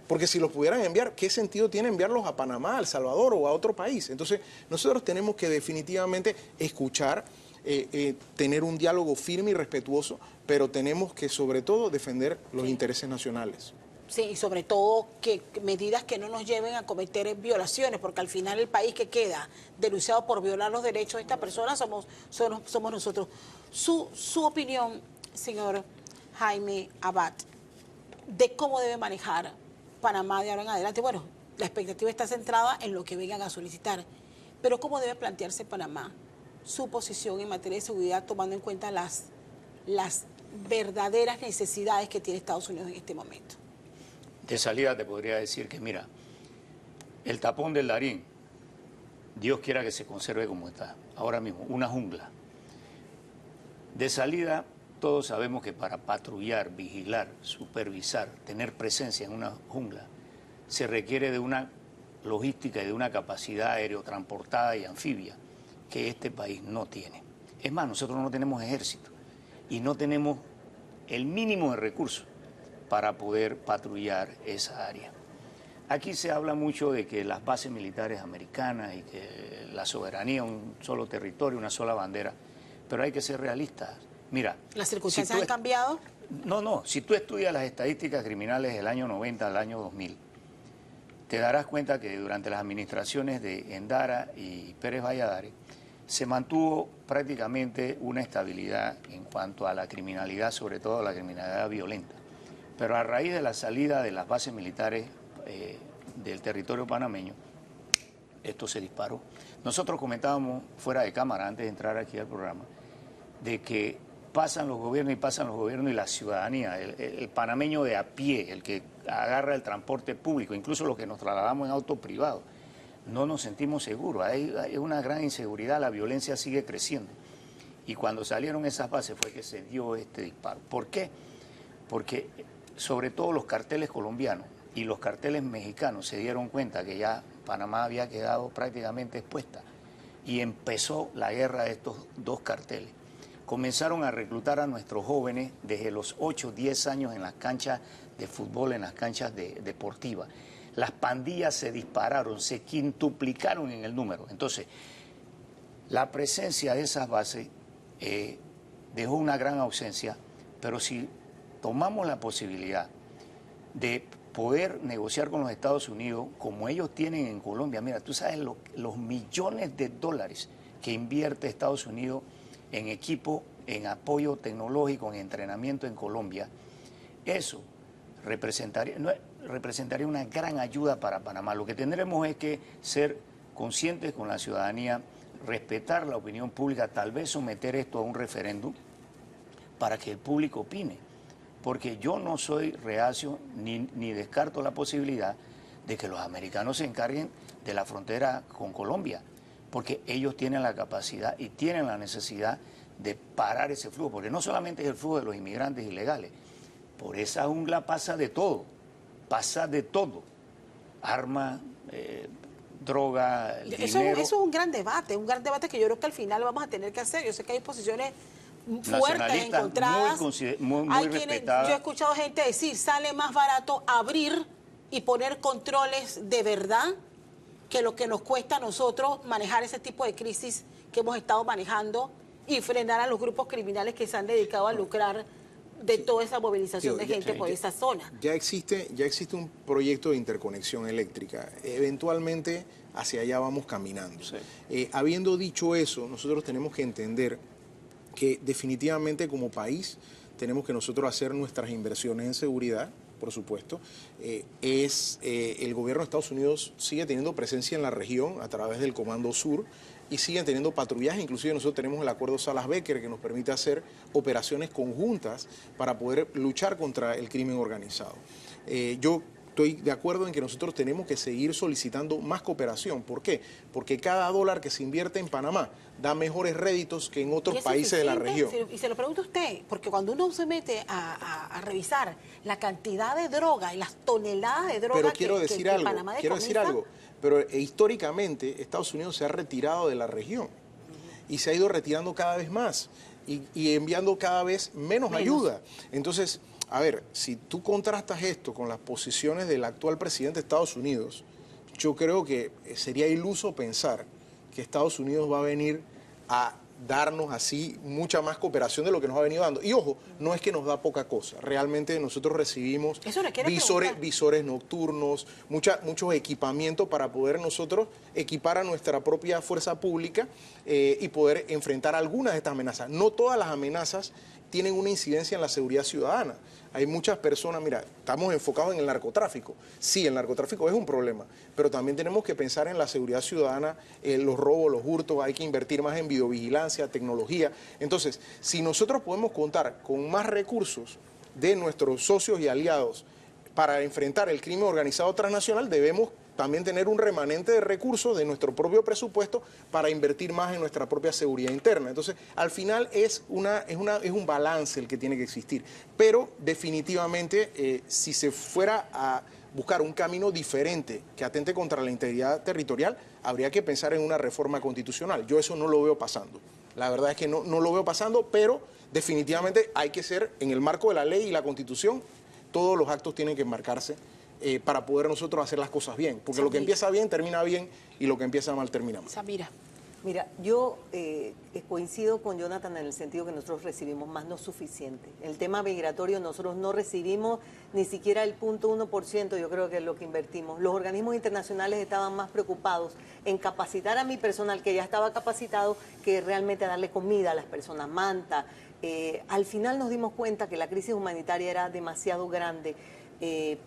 Porque si los pudieran enviar, ¿qué sentido tiene enviarlos a Panamá, a El Salvador o a otro país? Entonces, nosotros tenemos que definitivamente escuchar, tener un diálogo firme y respetuoso, pero tenemos que, sobre todo, defender los intereses nacionales. Sí, y sobre todo que medidas que no nos lleven a cometer violaciones, porque al final el país que queda denunciado por violar los derechos de esta persona somos nosotros. Su opinión, señor Jaime Abad, de cómo debe manejar Panamá de ahora en adelante. Bueno, la expectativa está centrada en lo que vengan a solicitar, pero ¿cómo debe plantearse Panamá su posición en materia de seguridad, tomando en cuenta las verdaderas necesidades que tiene Estados Unidos en este momento? De salida te podría decir que, mira, el tapón del Darién, Dios quiera que se conserve como está, ahora mismo, una jungla. De salida, todos sabemos que para patrullar, vigilar, supervisar, tener presencia en una jungla, se requiere de una logística y de una capacidad aerotransportada y anfibia que este país no tiene. Es más, nosotros no tenemos ejército y no tenemos el mínimo de recursos para poder patrullar esa área. Aquí se habla mucho de que las bases militares americanas y que la soberanía, un solo territorio, una sola bandera, pero hay que ser realistas. Mira, ¿las circunstancias han cambiado? No, si tú estudias las estadísticas criminales del año 90 al año 2000, te darás cuenta que durante las administraciones de Endara y Pérez Valladares se mantuvo prácticamente una estabilidad en cuanto a la criminalidad, sobre todo la criminalidad violenta. Pero a raíz de la salida de las bases militares del territorio panameño, esto se disparó. Nosotros comentábamos fuera de cámara, antes de entrar aquí al programa, de que pasan los gobiernos y la ciudadanía, el panameño de a pie, el que agarra el transporte público, incluso los que nos trasladamos en auto privado, no nos sentimos seguros. Hay una gran inseguridad, la violencia sigue creciendo. Y cuando salieron esas bases fue que se dio este disparo. ¿Por qué? Porque sobre todo los carteles colombianos y los carteles mexicanos se dieron cuenta que ya Panamá había quedado prácticamente expuesta y empezó la guerra de estos dos carteles. Comenzaron a reclutar a nuestros jóvenes desde los 8, 10 años en las canchas de fútbol, en las canchas deportivas. Las pandillas se dispararon, se quintuplicaron en el número. Entonces, la presencia de esas bases dejó una gran ausencia, pero si tomamos la posibilidad de poder negociar con los Estados Unidos, como ellos tienen en Colombia, mira, tú sabes los millones de dólares que invierte Estados Unidos en equipo, en apoyo tecnológico, en entrenamiento en Colombia, eso representaría una gran ayuda para Panamá. Lo que tendremos es que ser conscientes con la ciudadanía, respetar la opinión pública, tal vez someter esto a un referéndum para que el público opine. Porque yo no soy reacio ni descarto la posibilidad de que los americanos se encarguen de la frontera con Colombia, porque ellos tienen la capacidad y tienen la necesidad de parar ese flujo, porque no solamente es el flujo de los inmigrantes ilegales, por esa jungla pasa de todo, armas, droga, eso dinero. es un gran debate que yo creo que al final vamos a tener que hacer. Yo sé que hay posiciones fuertes, encontradas. Muy respetadas. Yo he escuchado gente decir, sale más barato abrir y poner controles de verdad que lo que nos cuesta a nosotros manejar ese tipo de crisis que hemos estado manejando y frenar a los grupos criminales que se han dedicado a lucrar de toda esa movilización de gente por esa zona. Ya existe un proyecto de interconexión eléctrica. Eventualmente hacia allá vamos caminando. Sí. Habiendo dicho eso, nosotros tenemos que entender que definitivamente como país tenemos que nosotros hacer nuestras inversiones en seguridad, por supuesto. El gobierno de Estados Unidos sigue teniendo presencia en la región a través del Comando Sur y siguen teniendo patrullaje. Inclusive nosotros tenemos el acuerdo Salas-Becker que nos permite hacer operaciones conjuntas para poder luchar contra el crimen organizado. Yo estoy de acuerdo en que nosotros tenemos que seguir solicitando más cooperación. ¿Por qué? Porque cada dólar que se invierte en Panamá da mejores réditos que en otros países de la región. Y se lo pregunto a usted, porque cuando uno se mete a revisar la cantidad de droga y las toneladas de droga que Panamá decomisa, pero históricamente Estados Unidos se ha retirado de la región y se ha ido retirando cada vez más y enviando cada vez menos ayuda. Entonces, a ver, si tú contrastas esto con las posiciones del actual presidente de Estados Unidos, yo creo que sería iluso pensar que Estados Unidos va a venir a darnos así mucha más cooperación de lo que nos ha venido dando. Y ojo, no es que nos da poca cosa. Realmente nosotros recibimos visores nocturnos, muchos equipamientos para poder nosotros equipar a nuestra propia fuerza pública y poder enfrentar algunas de estas amenazas. No todas las amenazas tienen una incidencia en la seguridad ciudadana. Hay muchas personas, mira, estamos enfocados en el narcotráfico. Sí, el narcotráfico es un problema, pero también tenemos que pensar en la seguridad ciudadana, los robos, los hurtos, hay que invertir más en videovigilancia, tecnología. Entonces, si nosotros podemos contar con más recursos de nuestros socios y aliados para enfrentar el crimen organizado transnacional, debemos también tener un remanente de recursos de nuestro propio presupuesto para invertir más en nuestra propia seguridad interna. Entonces, al final es un balance el que tiene que existir. Pero definitivamente, si se fuera a buscar un camino diferente que atente contra la integridad territorial, habría que pensar en una reforma constitucional. Yo eso no lo veo pasando. La verdad es que no lo veo pasando, pero definitivamente hay que ser, en el marco de la ley y la Constitución, todos los actos tienen que enmarcarse para poder nosotros hacer las cosas bien. Porque lo que empieza bien, termina bien, y lo que empieza mal, termina mal. Samira. Mira, yo coincido con Jonathan en el sentido que nosotros recibimos más, no suficiente. El tema migratorio nosotros no recibimos ni siquiera el 0.1%, yo creo que es lo que invertimos. Los organismos internacionales estaban más preocupados en capacitar a mi personal, que ya estaba capacitado, que realmente a darle comida a las personas, manta. Al final nos dimos cuenta que la crisis humanitaria era demasiado grande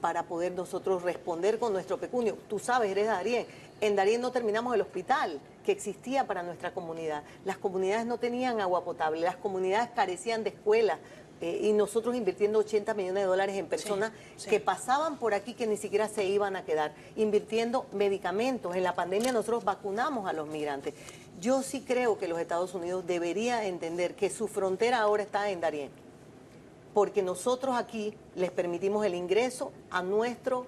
para poder nosotros responder con nuestro pecunio. Tú sabes, eres de Darién. En Darién no terminamos el hospital que existía para nuestra comunidad. Las comunidades no tenían agua potable, las comunidades carecían de escuelas y nosotros invirtiendo $80 millones en personas que pasaban por aquí que ni siquiera se iban a quedar, invirtiendo medicamentos. En la pandemia nosotros vacunamos a los migrantes. Yo sí creo que los Estados Unidos deberían entender que su frontera ahora está en Darién, porque nosotros aquí les permitimos el ingreso a nuestro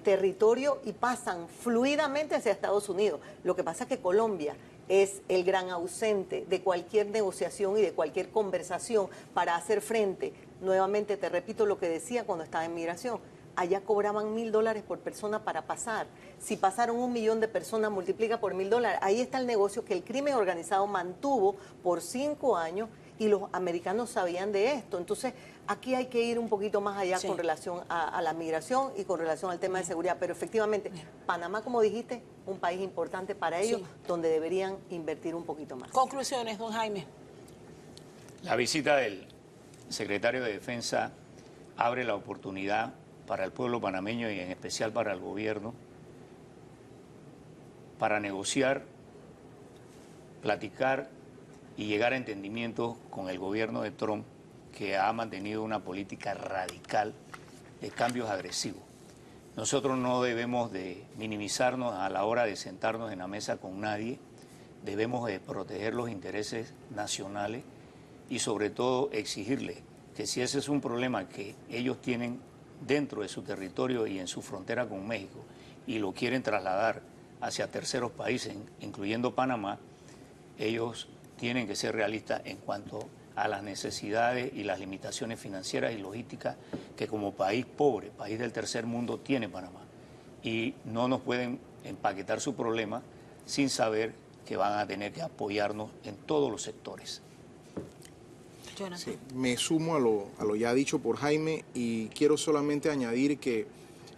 territorio y pasan fluidamente hacia Estados Unidos. Lo que pasa es que Colombia es el gran ausente de cualquier negociación y de cualquier conversación para hacer frente. Nuevamente te repito lo que decía cuando estaba en migración. Allá cobraban $1.000 por persona para pasar. Si pasaron 1 millón de personas, multiplica por $1.000. Ahí está el negocio que el crimen organizado mantuvo por 5 años y los americanos sabían de esto. Entonces, aquí hay que ir un poquito más allá con relación a la migración y con relación al tema de seguridad. Pero efectivamente, Panamá, como dijiste, un país importante para ellos, donde deberían invertir un poquito más. Conclusiones, don Jaime. La visita del secretario de Defensa abre la oportunidad para el pueblo panameño y en especial para el gobierno para negociar, platicar y llegar a entendimientos con el gobierno de Trump, que ha mantenido una política radical de cambios agresivos. Nosotros no debemos de minimizarnos a la hora de sentarnos en la mesa con nadie, debemos de proteger los intereses nacionales y sobre todo exigirle que si ese es un problema que ellos tienen dentro de su territorio y en su frontera con México y lo quieren trasladar hacia terceros países, incluyendo Panamá, ellos tienen que ser realistas en cuanto a las necesidades y las limitaciones financieras y logísticas que como país pobre, país del tercer mundo, tiene Panamá. Y no nos pueden empaquetar su problema sin saber que van a tener que apoyarnos en todos los sectores. Sí, me sumo a lo ya dicho por Jaime y quiero solamente añadir que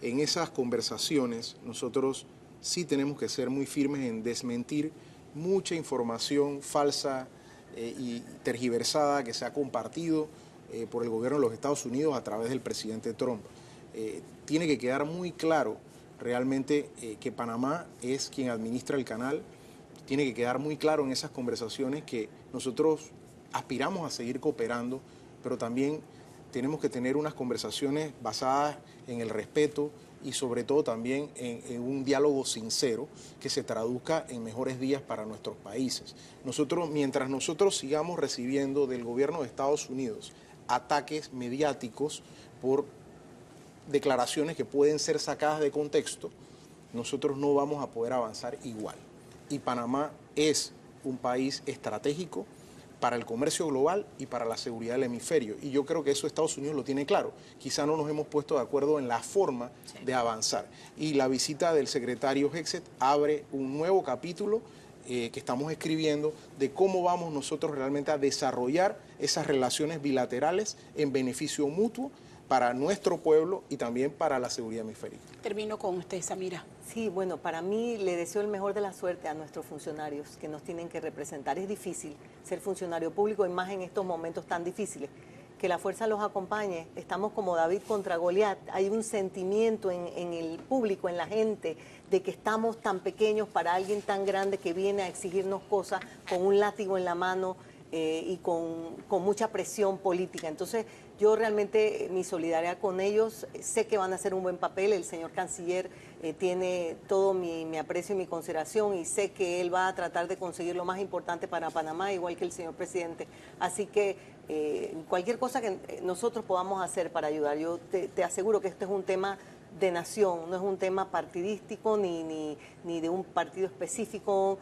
en esas conversaciones nosotros sí tenemos que ser muy firmes en desmentir mucha información falsa y tergiversada que se ha compartido por el gobierno de los Estados Unidos a través del presidente Trump. Tiene que quedar muy claro realmente que Panamá es quien administra el canal. Tiene que quedar muy claro en esas conversaciones que nosotros aspiramos a seguir cooperando, pero también tenemos que tener unas conversaciones basadas en el respeto y sobre todo también en un diálogo sincero que se traduzca en mejores días para nuestros países. Mientras nosotros sigamos recibiendo del gobierno de Estados Unidos ataques mediáticos por declaraciones que pueden ser sacadas de contexto, nosotros no vamos a poder avanzar igual. Y Panamá es un país estratégico para el comercio global y para la seguridad del hemisferio. Y yo creo que eso Estados Unidos lo tiene claro. Quizá no nos hemos puesto de acuerdo en la forma de avanzar. Y la visita del secretario Hexet abre un nuevo capítulo que estamos escribiendo de cómo vamos nosotros realmente a desarrollar esas relaciones bilaterales en beneficio mutuo para nuestro pueblo y también para la seguridad hemisférica. Termino con usted, Samira. Sí, bueno, para mí le deseo el mejor de la suerte a nuestros funcionarios que nos tienen que representar. Es difícil ser funcionario público y más en estos momentos tan difíciles. Que la fuerza los acompañe. Estamos como David contra Goliat. Hay un sentimiento en el público, en la gente, de que estamos tan pequeños para alguien tan grande que viene a exigirnos cosas con un látigo en la mano y con mucha presión política. Entonces, yo realmente mi solidaridad con ellos, sé que van a hacer un buen papel, el señor canciller tiene todo mi aprecio y mi consideración y sé que él va a tratar de conseguir lo más importante para Panamá, igual que el señor presidente. Así que cualquier cosa que nosotros podamos hacer para ayudar, yo te aseguro que este es un tema de nación, no es un tema partidístico ni de un partido específico.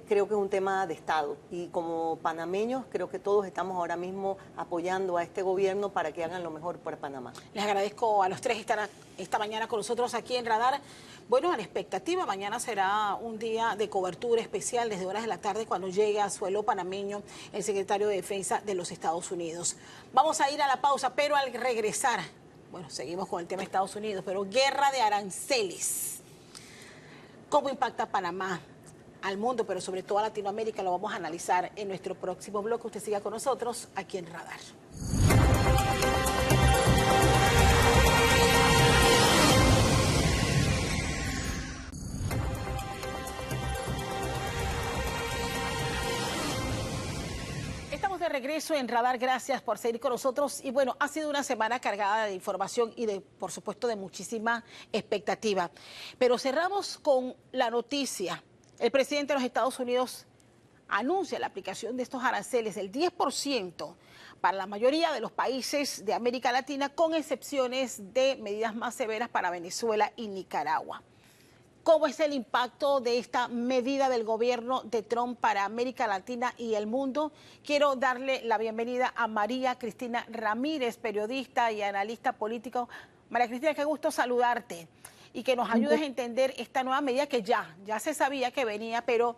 Creo que es un tema de Estado y como panameños creo que todos estamos ahora mismo apoyando a este gobierno para que hagan lo mejor por Panamá. Les agradezco a los tres estar esta mañana con nosotros aquí en Radar. Bueno, a la expectativa, mañana será un día de cobertura especial desde horas de la tarde cuando llegue a suelo panameño el secretario de Defensa de los Estados Unidos. Vamos a ir a la pausa, pero al regresar, bueno, seguimos con el tema de Estados Unidos, pero guerra de aranceles. ¿Cómo impacta Panamá al mundo, pero sobre todo a Latinoamérica? Lo vamos a analizar en nuestro próximo bloque. Usted siga con nosotros aquí en Radar. Estamos de regreso en Radar, gracias por seguir con nosotros. Y bueno, ha sido una semana cargada de información y por supuesto, de muchísima expectativa. Pero cerramos con la noticia. El presidente de los Estados Unidos anuncia la aplicación de estos aranceles del 10% para la mayoría de los países de América Latina, con excepciones de medidas más severas para Venezuela y Nicaragua. ¿Cómo es el impacto de esta medida del gobierno de Trump para América Latina y el mundo? Quiero darle la bienvenida a María Cristina Ramírez, periodista y analista político. María Cristina, qué gusto saludarte y que nos ayudes a entender esta nueva medida que ya se sabía que venía, pero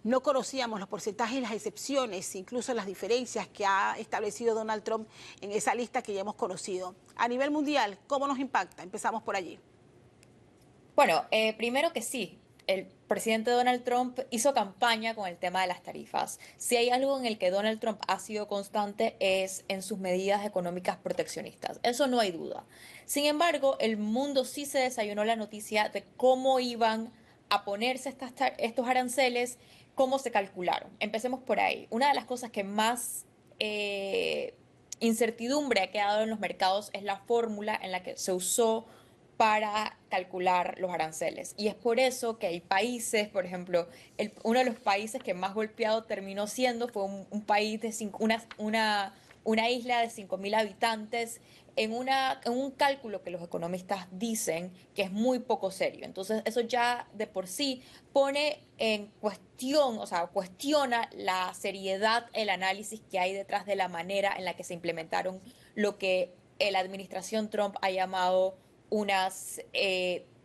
no conocíamos los porcentajes y las excepciones, incluso las diferencias que ha establecido Donald Trump en esa lista que ya hemos conocido. A nivel mundial, ¿cómo nos impacta? Empezamos por allí. Bueno, primero que sí, el presidente Donald Trump hizo campaña con el tema de las tarifas. Si hay algo en el que Donald Trump ha sido constante es en sus medidas económicas proteccionistas. Eso no hay duda. Sin embargo, el mundo sí se desayunó la noticia de cómo iban a ponerse estos aranceles, cómo se calcularon. Empecemos por ahí. Una de las cosas que más incertidumbre ha quedado en los mercados es la fórmula en la que se usó para calcular los aranceles. Y es por eso que hay países, por ejemplo, uno de los países que más golpeado terminó siendo fue un país de una isla de 5.000 habitantes en un cálculo que los economistas dicen que es muy poco serio. Entonces, eso ya de por sí pone en cuestión, o sea, cuestiona la seriedad, el análisis que hay detrás de la manera en la que se implementaron lo que la administración Trump ha llamado unas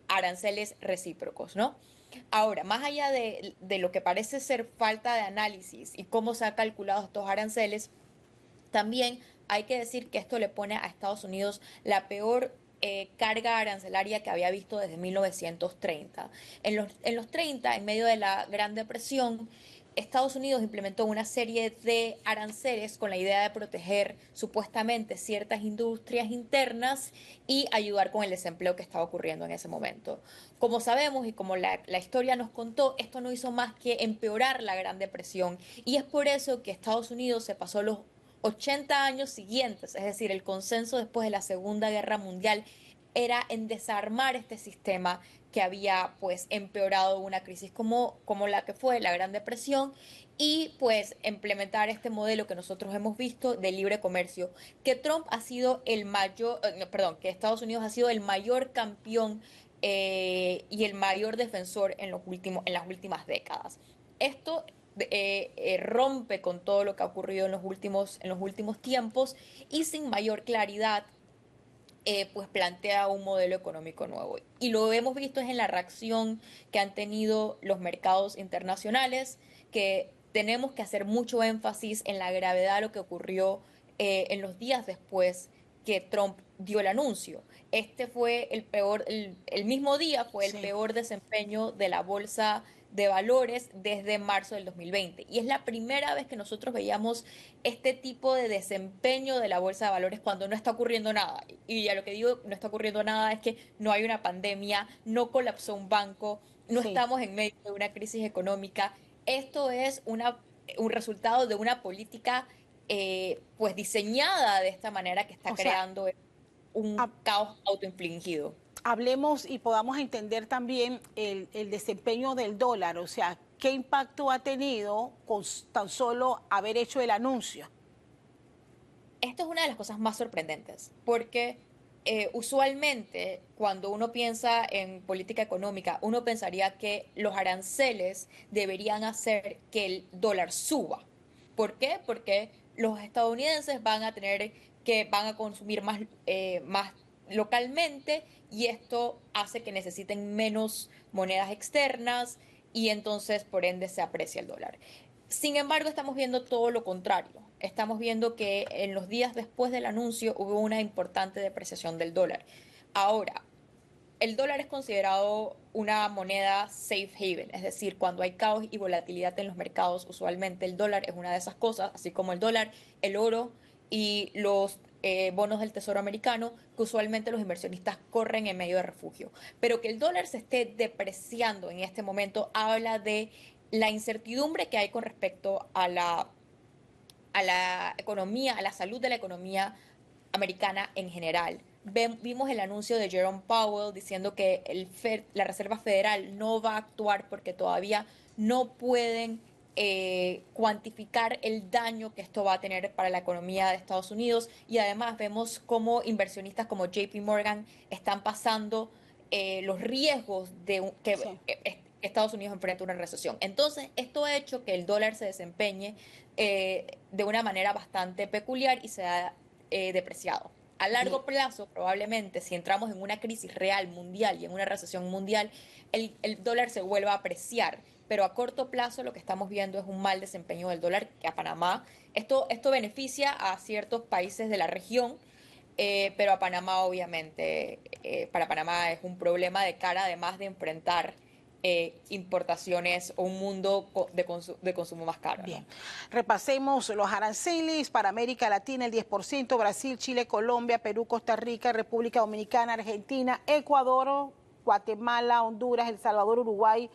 aranceles recíprocos, ¿no? Ahora, más allá de lo que parece ser falta de análisis y cómo se han calculado estos aranceles, también hay que decir que esto le pone a Estados Unidos la peor carga arancelaria que había visto desde 1930. En los 30, en medio de la Gran Depresión, Estados Unidos implementó una serie de aranceles con la idea de proteger supuestamente ciertas industrias internas y ayudar con el desempleo que estaba ocurriendo en ese momento. Como sabemos y como la historia nos contó, esto no hizo más que empeorar la Gran Depresión y es por eso que Estados Unidos se pasó los 80 años siguientes, es decir, el consenso después de la Segunda Guerra Mundial era en desarmar este sistema que había pues empeorado una crisis como la que fue la Gran Depresión y pues implementar este modelo que nosotros hemos visto de libre comercio, que Trump ha sido el mayor, que Estados Unidos ha sido el mayor campeón y el mayor defensor en las últimas décadas. Esto rompe con todo lo que ha ocurrido en los últimos tiempos y sin mayor claridad pues plantea un modelo económico nuevo. Y lo hemos visto es en la reacción que han tenido los mercados internacionales, que tenemos que hacer mucho énfasis en la gravedad de lo que ocurrió en los días después que Trump dio el anuncio. Este fue el mismo día fue el peor desempeño de la bolsa de valores desde marzo del 2020. Y es la primera vez que nosotros veíamos este tipo de desempeño de la bolsa de valores cuando no está ocurriendo nada. Y a lo que digo, no está ocurriendo nada es que no hay una pandemia, no colapsó un banco, no estamos en medio de una crisis económica. Esto es un resultado de una política pues diseñada de esta manera que está creando un caos autoinfligido. Hablemos y podamos entender también el desempeño del dólar, o sea, qué impacto ha tenido con tan solo haber hecho el anuncio. Esto es una de las cosas más sorprendentes, porque usualmente cuando uno piensa en política económica, uno pensaría que los aranceles deberían hacer que el dólar suba. ¿Por qué? Porque los estadounidenses van a consumir más localmente y esto hace que necesiten menos monedas externas y entonces por ende se aprecia el dólar. Sin embargo, estamos viendo todo lo contrario. Estamos viendo que en los días después del anuncio hubo una importante depreciación del dólar. Ahora, el dólar es considerado una moneda safe haven, es decir, cuando hay caos y volatilidad en los mercados, usualmente el dólar es una de esas cosas, así como el dólar, el oro y los bonos del Tesoro americano, que usualmente los inversionistas corren en medio de refugio. Pero que el dólar se esté depreciando en este momento habla de la incertidumbre que hay con respecto a la economía, a la salud de la economía americana en general. Vimos el anuncio de Jerome Powell diciendo que la Reserva Federal no va a actuar porque todavía no pueden cuantificar el daño que esto va a tener para la economía de Estados Unidos y además vemos cómo inversionistas como JP Morgan están pasando los riesgos de que Estados Unidos enfrenta una recesión. Entonces, esto ha hecho que el dólar se desempeñe de una manera bastante peculiar y se ha depreciado. A largo plazo, probablemente, si entramos en una crisis real mundial y en una recesión mundial, el dólar se vuelva a apreciar. Pero a corto plazo lo que estamos viendo es un mal desempeño del dólar que a Panamá. Esto beneficia a ciertos países de la región, pero a Panamá obviamente, para Panamá es un problema de cara, además de enfrentar importaciones o un mundo de consumo más caro. Bien, repasemos los aranceles para América Latina, el 10%, Brasil, Chile, Colombia, Perú, Costa Rica, República Dominicana, Argentina, Ecuador, Guatemala, Honduras, El Salvador, Uruguay,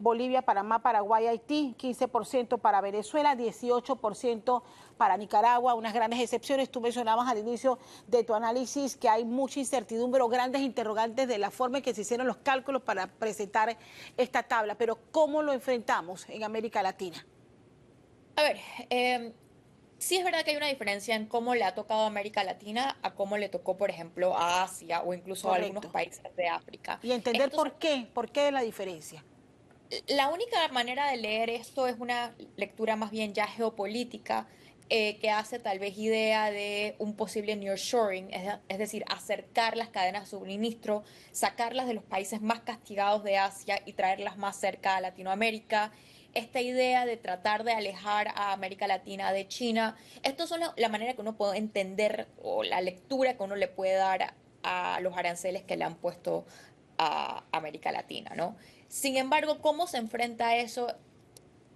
Bolivia, Panamá, Paraguay, Haití, 15% para Venezuela, 18% para Nicaragua, unas grandes excepciones. Tú mencionabas al inicio de tu análisis que hay mucha incertidumbre o grandes interrogantes de la forma en que se hicieron los cálculos para presentar esta tabla, pero ¿cómo lo enfrentamos en América Latina? A ver, Sí es verdad que hay una diferencia en cómo le ha tocado a América Latina a cómo le tocó, por ejemplo, a Asia o incluso a algunos Correcto. países de África. Y entender Estos son por qué la diferencia. La única manera de leer esto es una lectura más bien ya geopolítica, que hace tal vez idea de un posible nearshoring, es decir, acercar las cadenas de suministro, sacarlas de los países más castigados de Asia y traerlas más cerca a Latinoamérica. Esta idea de tratar de alejar a América Latina de China, esto son la manera que uno puede entender o la lectura que uno le puede dar a los aranceles que le han puesto a América Latina, ¿no? Sin embargo, ¿cómo se enfrenta a eso?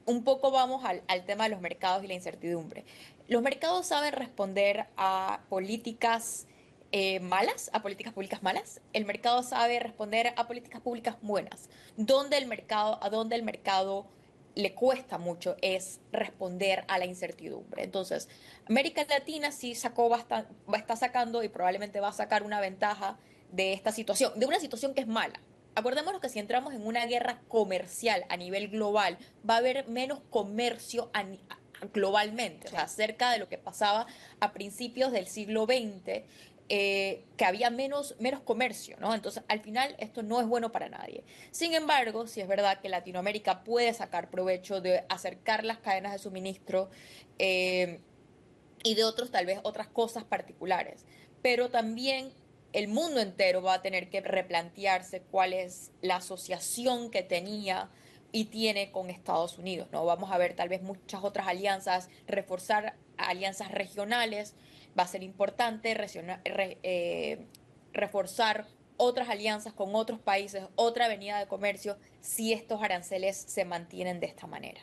Un poco vamos al tema de los mercados y la incertidumbre. Los mercados saben responder a políticas malas, a políticas públicas malas. El mercado sabe responder a políticas públicas buenas. A donde el mercado le cuesta mucho es responder a la incertidumbre. Entonces, América Latina sí está sacando y probablemente va a sacar una ventaja de esta situación, de una situación que es mala. Acordémonos que si entramos en una guerra comercial a nivel global, va a haber menos comercio globalmente, sí. O sea, cerca de lo que pasaba a principios del siglo XX, que había menos comercio, ¿no? Entonces, al final, esto no es bueno para nadie. Sin embargo, sí es verdad que Latinoamérica puede sacar provecho de acercar las cadenas de suministro y de tal vez otras cosas particulares. Pero también el mundo entero va a tener que replantearse cuál es la asociación que tenía y tiene con Estados Unidos, ¿no? Vamos a ver tal vez muchas otras alianzas, reforzar alianzas regionales, va a ser importante reforzar otras alianzas con otros países, otra avenida de comercio, si estos aranceles se mantienen de esta manera.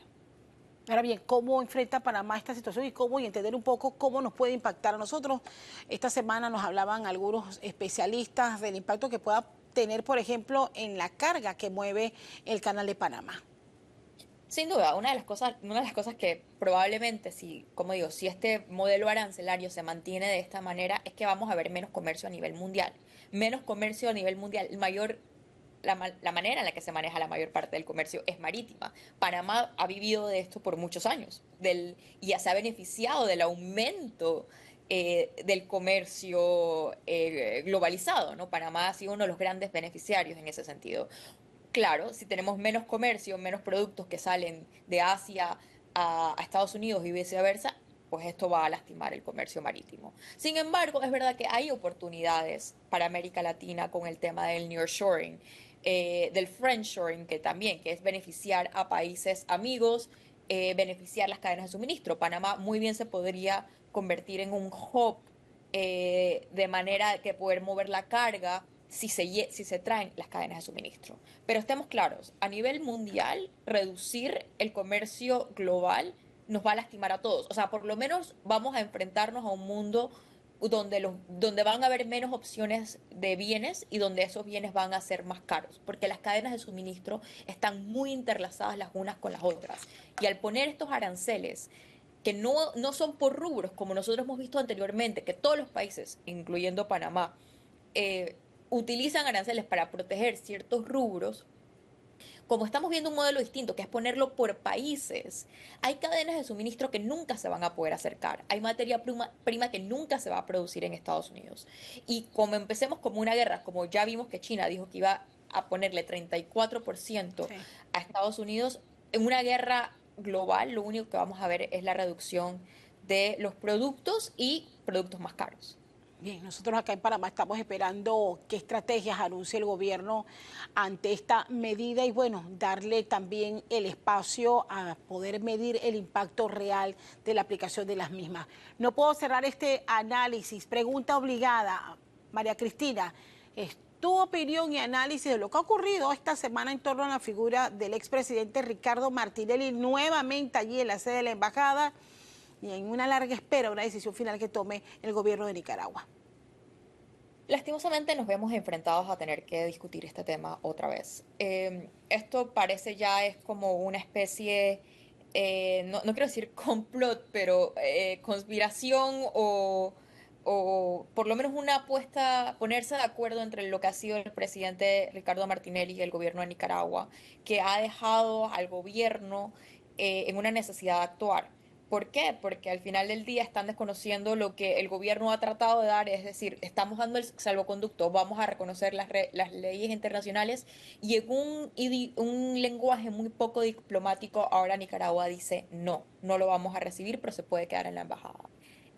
Ahora bien, ¿cómo enfrenta Panamá esta situación y entender un poco cómo nos puede impactar a nosotros? Esta semana nos hablaban algunos especialistas del impacto que pueda tener, por ejemplo, en la carga que mueve el Canal de Panamá. Sin duda, una de las cosas que probablemente, si este modelo arancelario se mantiene de esta manera, es que vamos a ver menos comercio a nivel mundial. Menos comercio a nivel mundial. La manera en la que se maneja la mayor parte del comercio es marítima. Panamá ha vivido de esto por muchos años y ya se ha beneficiado del aumento del comercio globalizado, ¿no? Panamá ha sido uno de los grandes beneficiarios en ese sentido. Claro, si tenemos menos comercio, menos productos que salen de Asia a Estados Unidos y viceversa, pues esto va a lastimar el comercio marítimo. Sin embargo, es verdad que hay oportunidades para América Latina con el tema del nearshoring, del friendshoring, que es beneficiar a países amigos, beneficiar las cadenas de suministro. Panamá muy bien se podría convertir en un hub de manera que poder mover la carga si se traen las cadenas de suministro. Pero estemos claros, a nivel mundial, reducir el comercio global nos va a lastimar a todos. O sea, por lo menos vamos a enfrentarnos a un mundo donde van a haber menos opciones de bienes y donde esos bienes van a ser más caros, porque las cadenas de suministro están muy interlazadas las unas con las otras. Y al poner estos aranceles, que no son por rubros, como nosotros hemos visto anteriormente, que todos los países, incluyendo Panamá, utilizan aranceles para proteger ciertos rubros. Como estamos viendo un modelo distinto, que es ponerlo por países, hay cadenas de suministro que nunca se van a poder acercar. Hay materia prima que nunca se va a producir en Estados Unidos. Y como empecemos como una guerra, como ya vimos que China dijo que iba a ponerle 34% sí. a Estados Unidos, en una guerra global lo único que vamos a ver es la reducción de los productos y productos más caros. Bien, nosotros acá en Panamá estamos esperando qué estrategias anuncie el gobierno ante esta medida y bueno, darle también el espacio a poder medir el impacto real de la aplicación de las mismas. No puedo cerrar este análisis. Pregunta obligada, María Cristina, tu opinión y análisis de lo que ha ocurrido esta semana en torno a la figura del expresidente Ricardo Martinelli, nuevamente allí en la sede de la embajada, y en una larga espera una decisión final que tome el gobierno de Nicaragua. Lastimosamente nos vemos enfrentados a tener que discutir este tema otra vez. Esto parece ya es como una especie, no quiero decir complot, pero conspiración o por lo menos una apuesta, ponerse de acuerdo entre lo que ha sido el presidente Ricardo Martinelli y el gobierno de Nicaragua, que ha dejado al gobierno en una necesidad de actuar. ¿Por qué? Porque al final del día están desconociendo lo que el gobierno ha tratado de dar, es decir, estamos dando el salvoconducto, vamos a reconocer las leyes internacionales y en un lenguaje muy poco diplomático, ahora Nicaragua dice no lo vamos a recibir, pero se puede quedar en la embajada.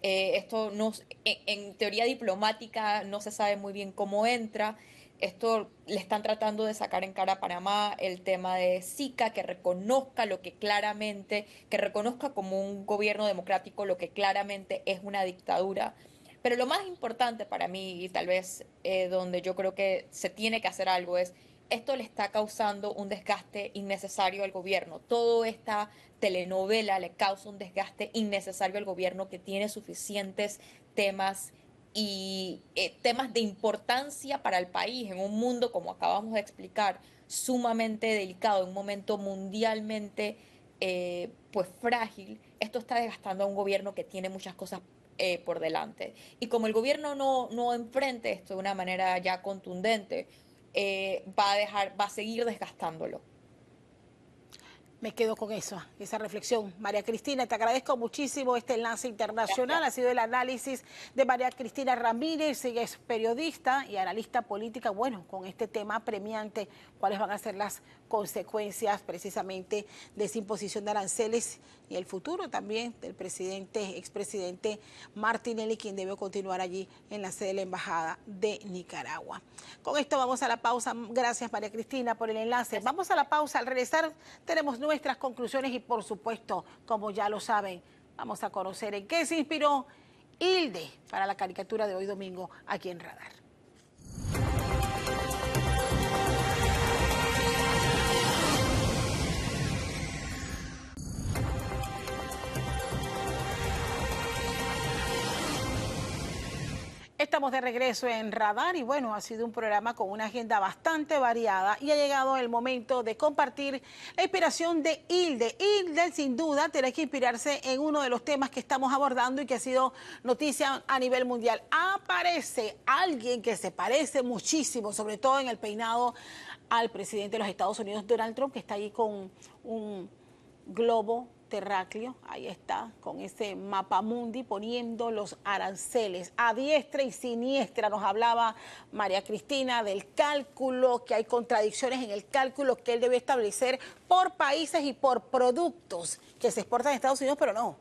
Esto no, en teoría diplomática no se sabe muy bien cómo entra. Esto le están tratando de sacar en cara a Panamá el tema de SICA, que reconozca que reconozca como un gobierno democrático lo que claramente es una dictadura. Pero lo más importante para mí, y tal vez donde yo creo que se tiene que hacer algo, es esto le está causando un desgaste innecesario al gobierno. Toda esta telenovela le causa un desgaste innecesario al gobierno que tiene suficientes temas y temas de importancia para el país en un mundo, como acabamos de explicar, sumamente delicado, en un momento mundialmente pues frágil. Esto está desgastando a un gobierno que tiene muchas cosas por delante. Y como el gobierno no enfrente esto de una manera ya contundente, va a seguir desgastándolo. Me quedo con eso, esa reflexión. María Cristina, te agradezco muchísimo este enlace internacional. Gracias. Ha sido el análisis de María Cristina Ramírez, ella es periodista y analista política. Bueno, con este tema premiante, cuáles van a ser las consecuencias precisamente de esa imposición de aranceles y el futuro también del expresidente Martinelli, quien debe continuar allí en la sede de la Embajada de Nicaragua. Con esto vamos a la pausa. Gracias, María Cristina, por el enlace. Vamos a la pausa. Al regresar tenemos nuestras conclusiones y, por supuesto, como ya lo saben, vamos a conocer en qué se inspiró Hilde para la caricatura de hoy domingo aquí en Radar. Estamos de regreso en Radar y bueno, ha sido un programa con una agenda bastante variada y ha llegado el momento de compartir la inspiración de Hilde. Hilde sin duda tendrá que inspirarse en uno de los temas que estamos abordando y que ha sido noticia a nivel mundial. Aparece alguien que se parece muchísimo, sobre todo en el peinado, al presidente de los Estados Unidos, Donald Trump, que está ahí con un globo terráqueo, ahí está, con ese mapamundi poniendo los aranceles a diestra y siniestra. Nos hablaba María Cristina del cálculo, que hay contradicciones en el cálculo que él debe establecer por países y por productos que se exportan a Estados Unidos, pero no.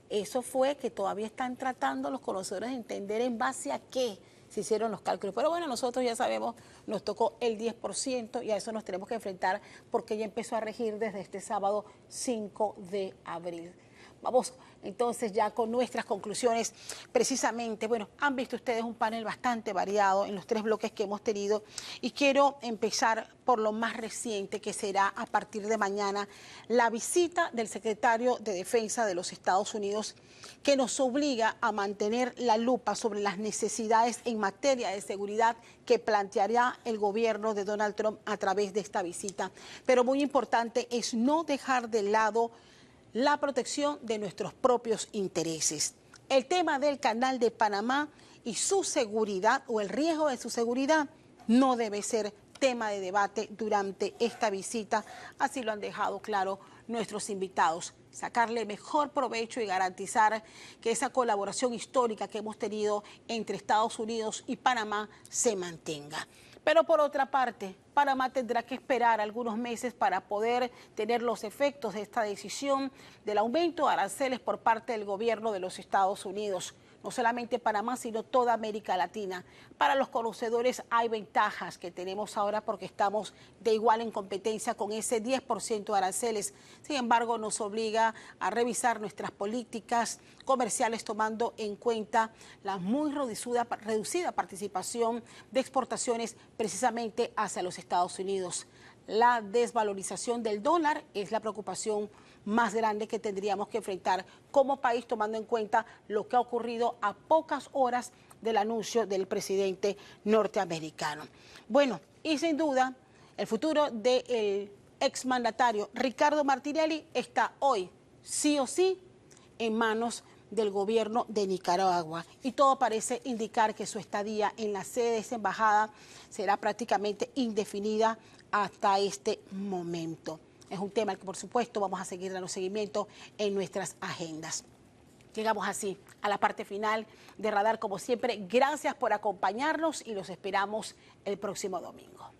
Eso fue que todavía están tratando los conocedores de entender en base a qué se hicieron los cálculos. Pero bueno, nosotros ya sabemos, nos tocó el 10% y a eso nos tenemos que enfrentar porque ya empezó a regir desde este sábado 5 de abril. Vamos entonces ya con nuestras conclusiones. Precisamente, bueno, han visto ustedes un panel bastante variado en los 3 bloques que hemos tenido y quiero empezar por lo más reciente, que será a partir de mañana la visita del secretario de Defensa de los Estados Unidos, que nos obliga a mantener la lupa sobre las necesidades en materia de seguridad que planteará el gobierno de Donald Trump a través de esta visita. Pero muy importante es no dejar de lado la protección de nuestros propios intereses. El tema del Canal de Panamá y su seguridad o el riesgo de su seguridad no debe ser tema de debate durante esta visita, así lo han dejado claro nuestros invitados. Sacarle mejor provecho y garantizar que esa colaboración histórica que hemos tenido entre Estados Unidos y Panamá se mantenga. Pero por otra parte, Panamá tendrá que esperar algunos meses para poder tener los efectos de esta decisión del aumento de aranceles por parte del gobierno de los Estados Unidos. No solamente Panamá, sino toda América Latina. Para los conocedores hay ventajas que tenemos ahora porque estamos de igual en competencia con ese 10% de aranceles. Sin embargo, nos obliga a revisar nuestras políticas comerciales tomando en cuenta la muy reducida participación de exportaciones precisamente hacia los Estados Unidos. La desvalorización del dólar es la preocupación más grande que tendríamos que enfrentar como país, tomando en cuenta lo que ha ocurrido a pocas horas del anuncio del presidente norteamericano. Bueno, y sin duda, el futuro del exmandatario Ricardo Martinelli está hoy, sí o sí, en manos del gobierno de Nicaragua. Y todo parece indicar que su estadía en la sede de esa embajada será prácticamente indefinida hasta este momento. es un tema que por supuesto vamos a seguir dando seguimiento en nuestras agendas. Llegamos así a la parte final de Radar, como siempre. Gracias por acompañarnos y los esperamos el próximo domingo.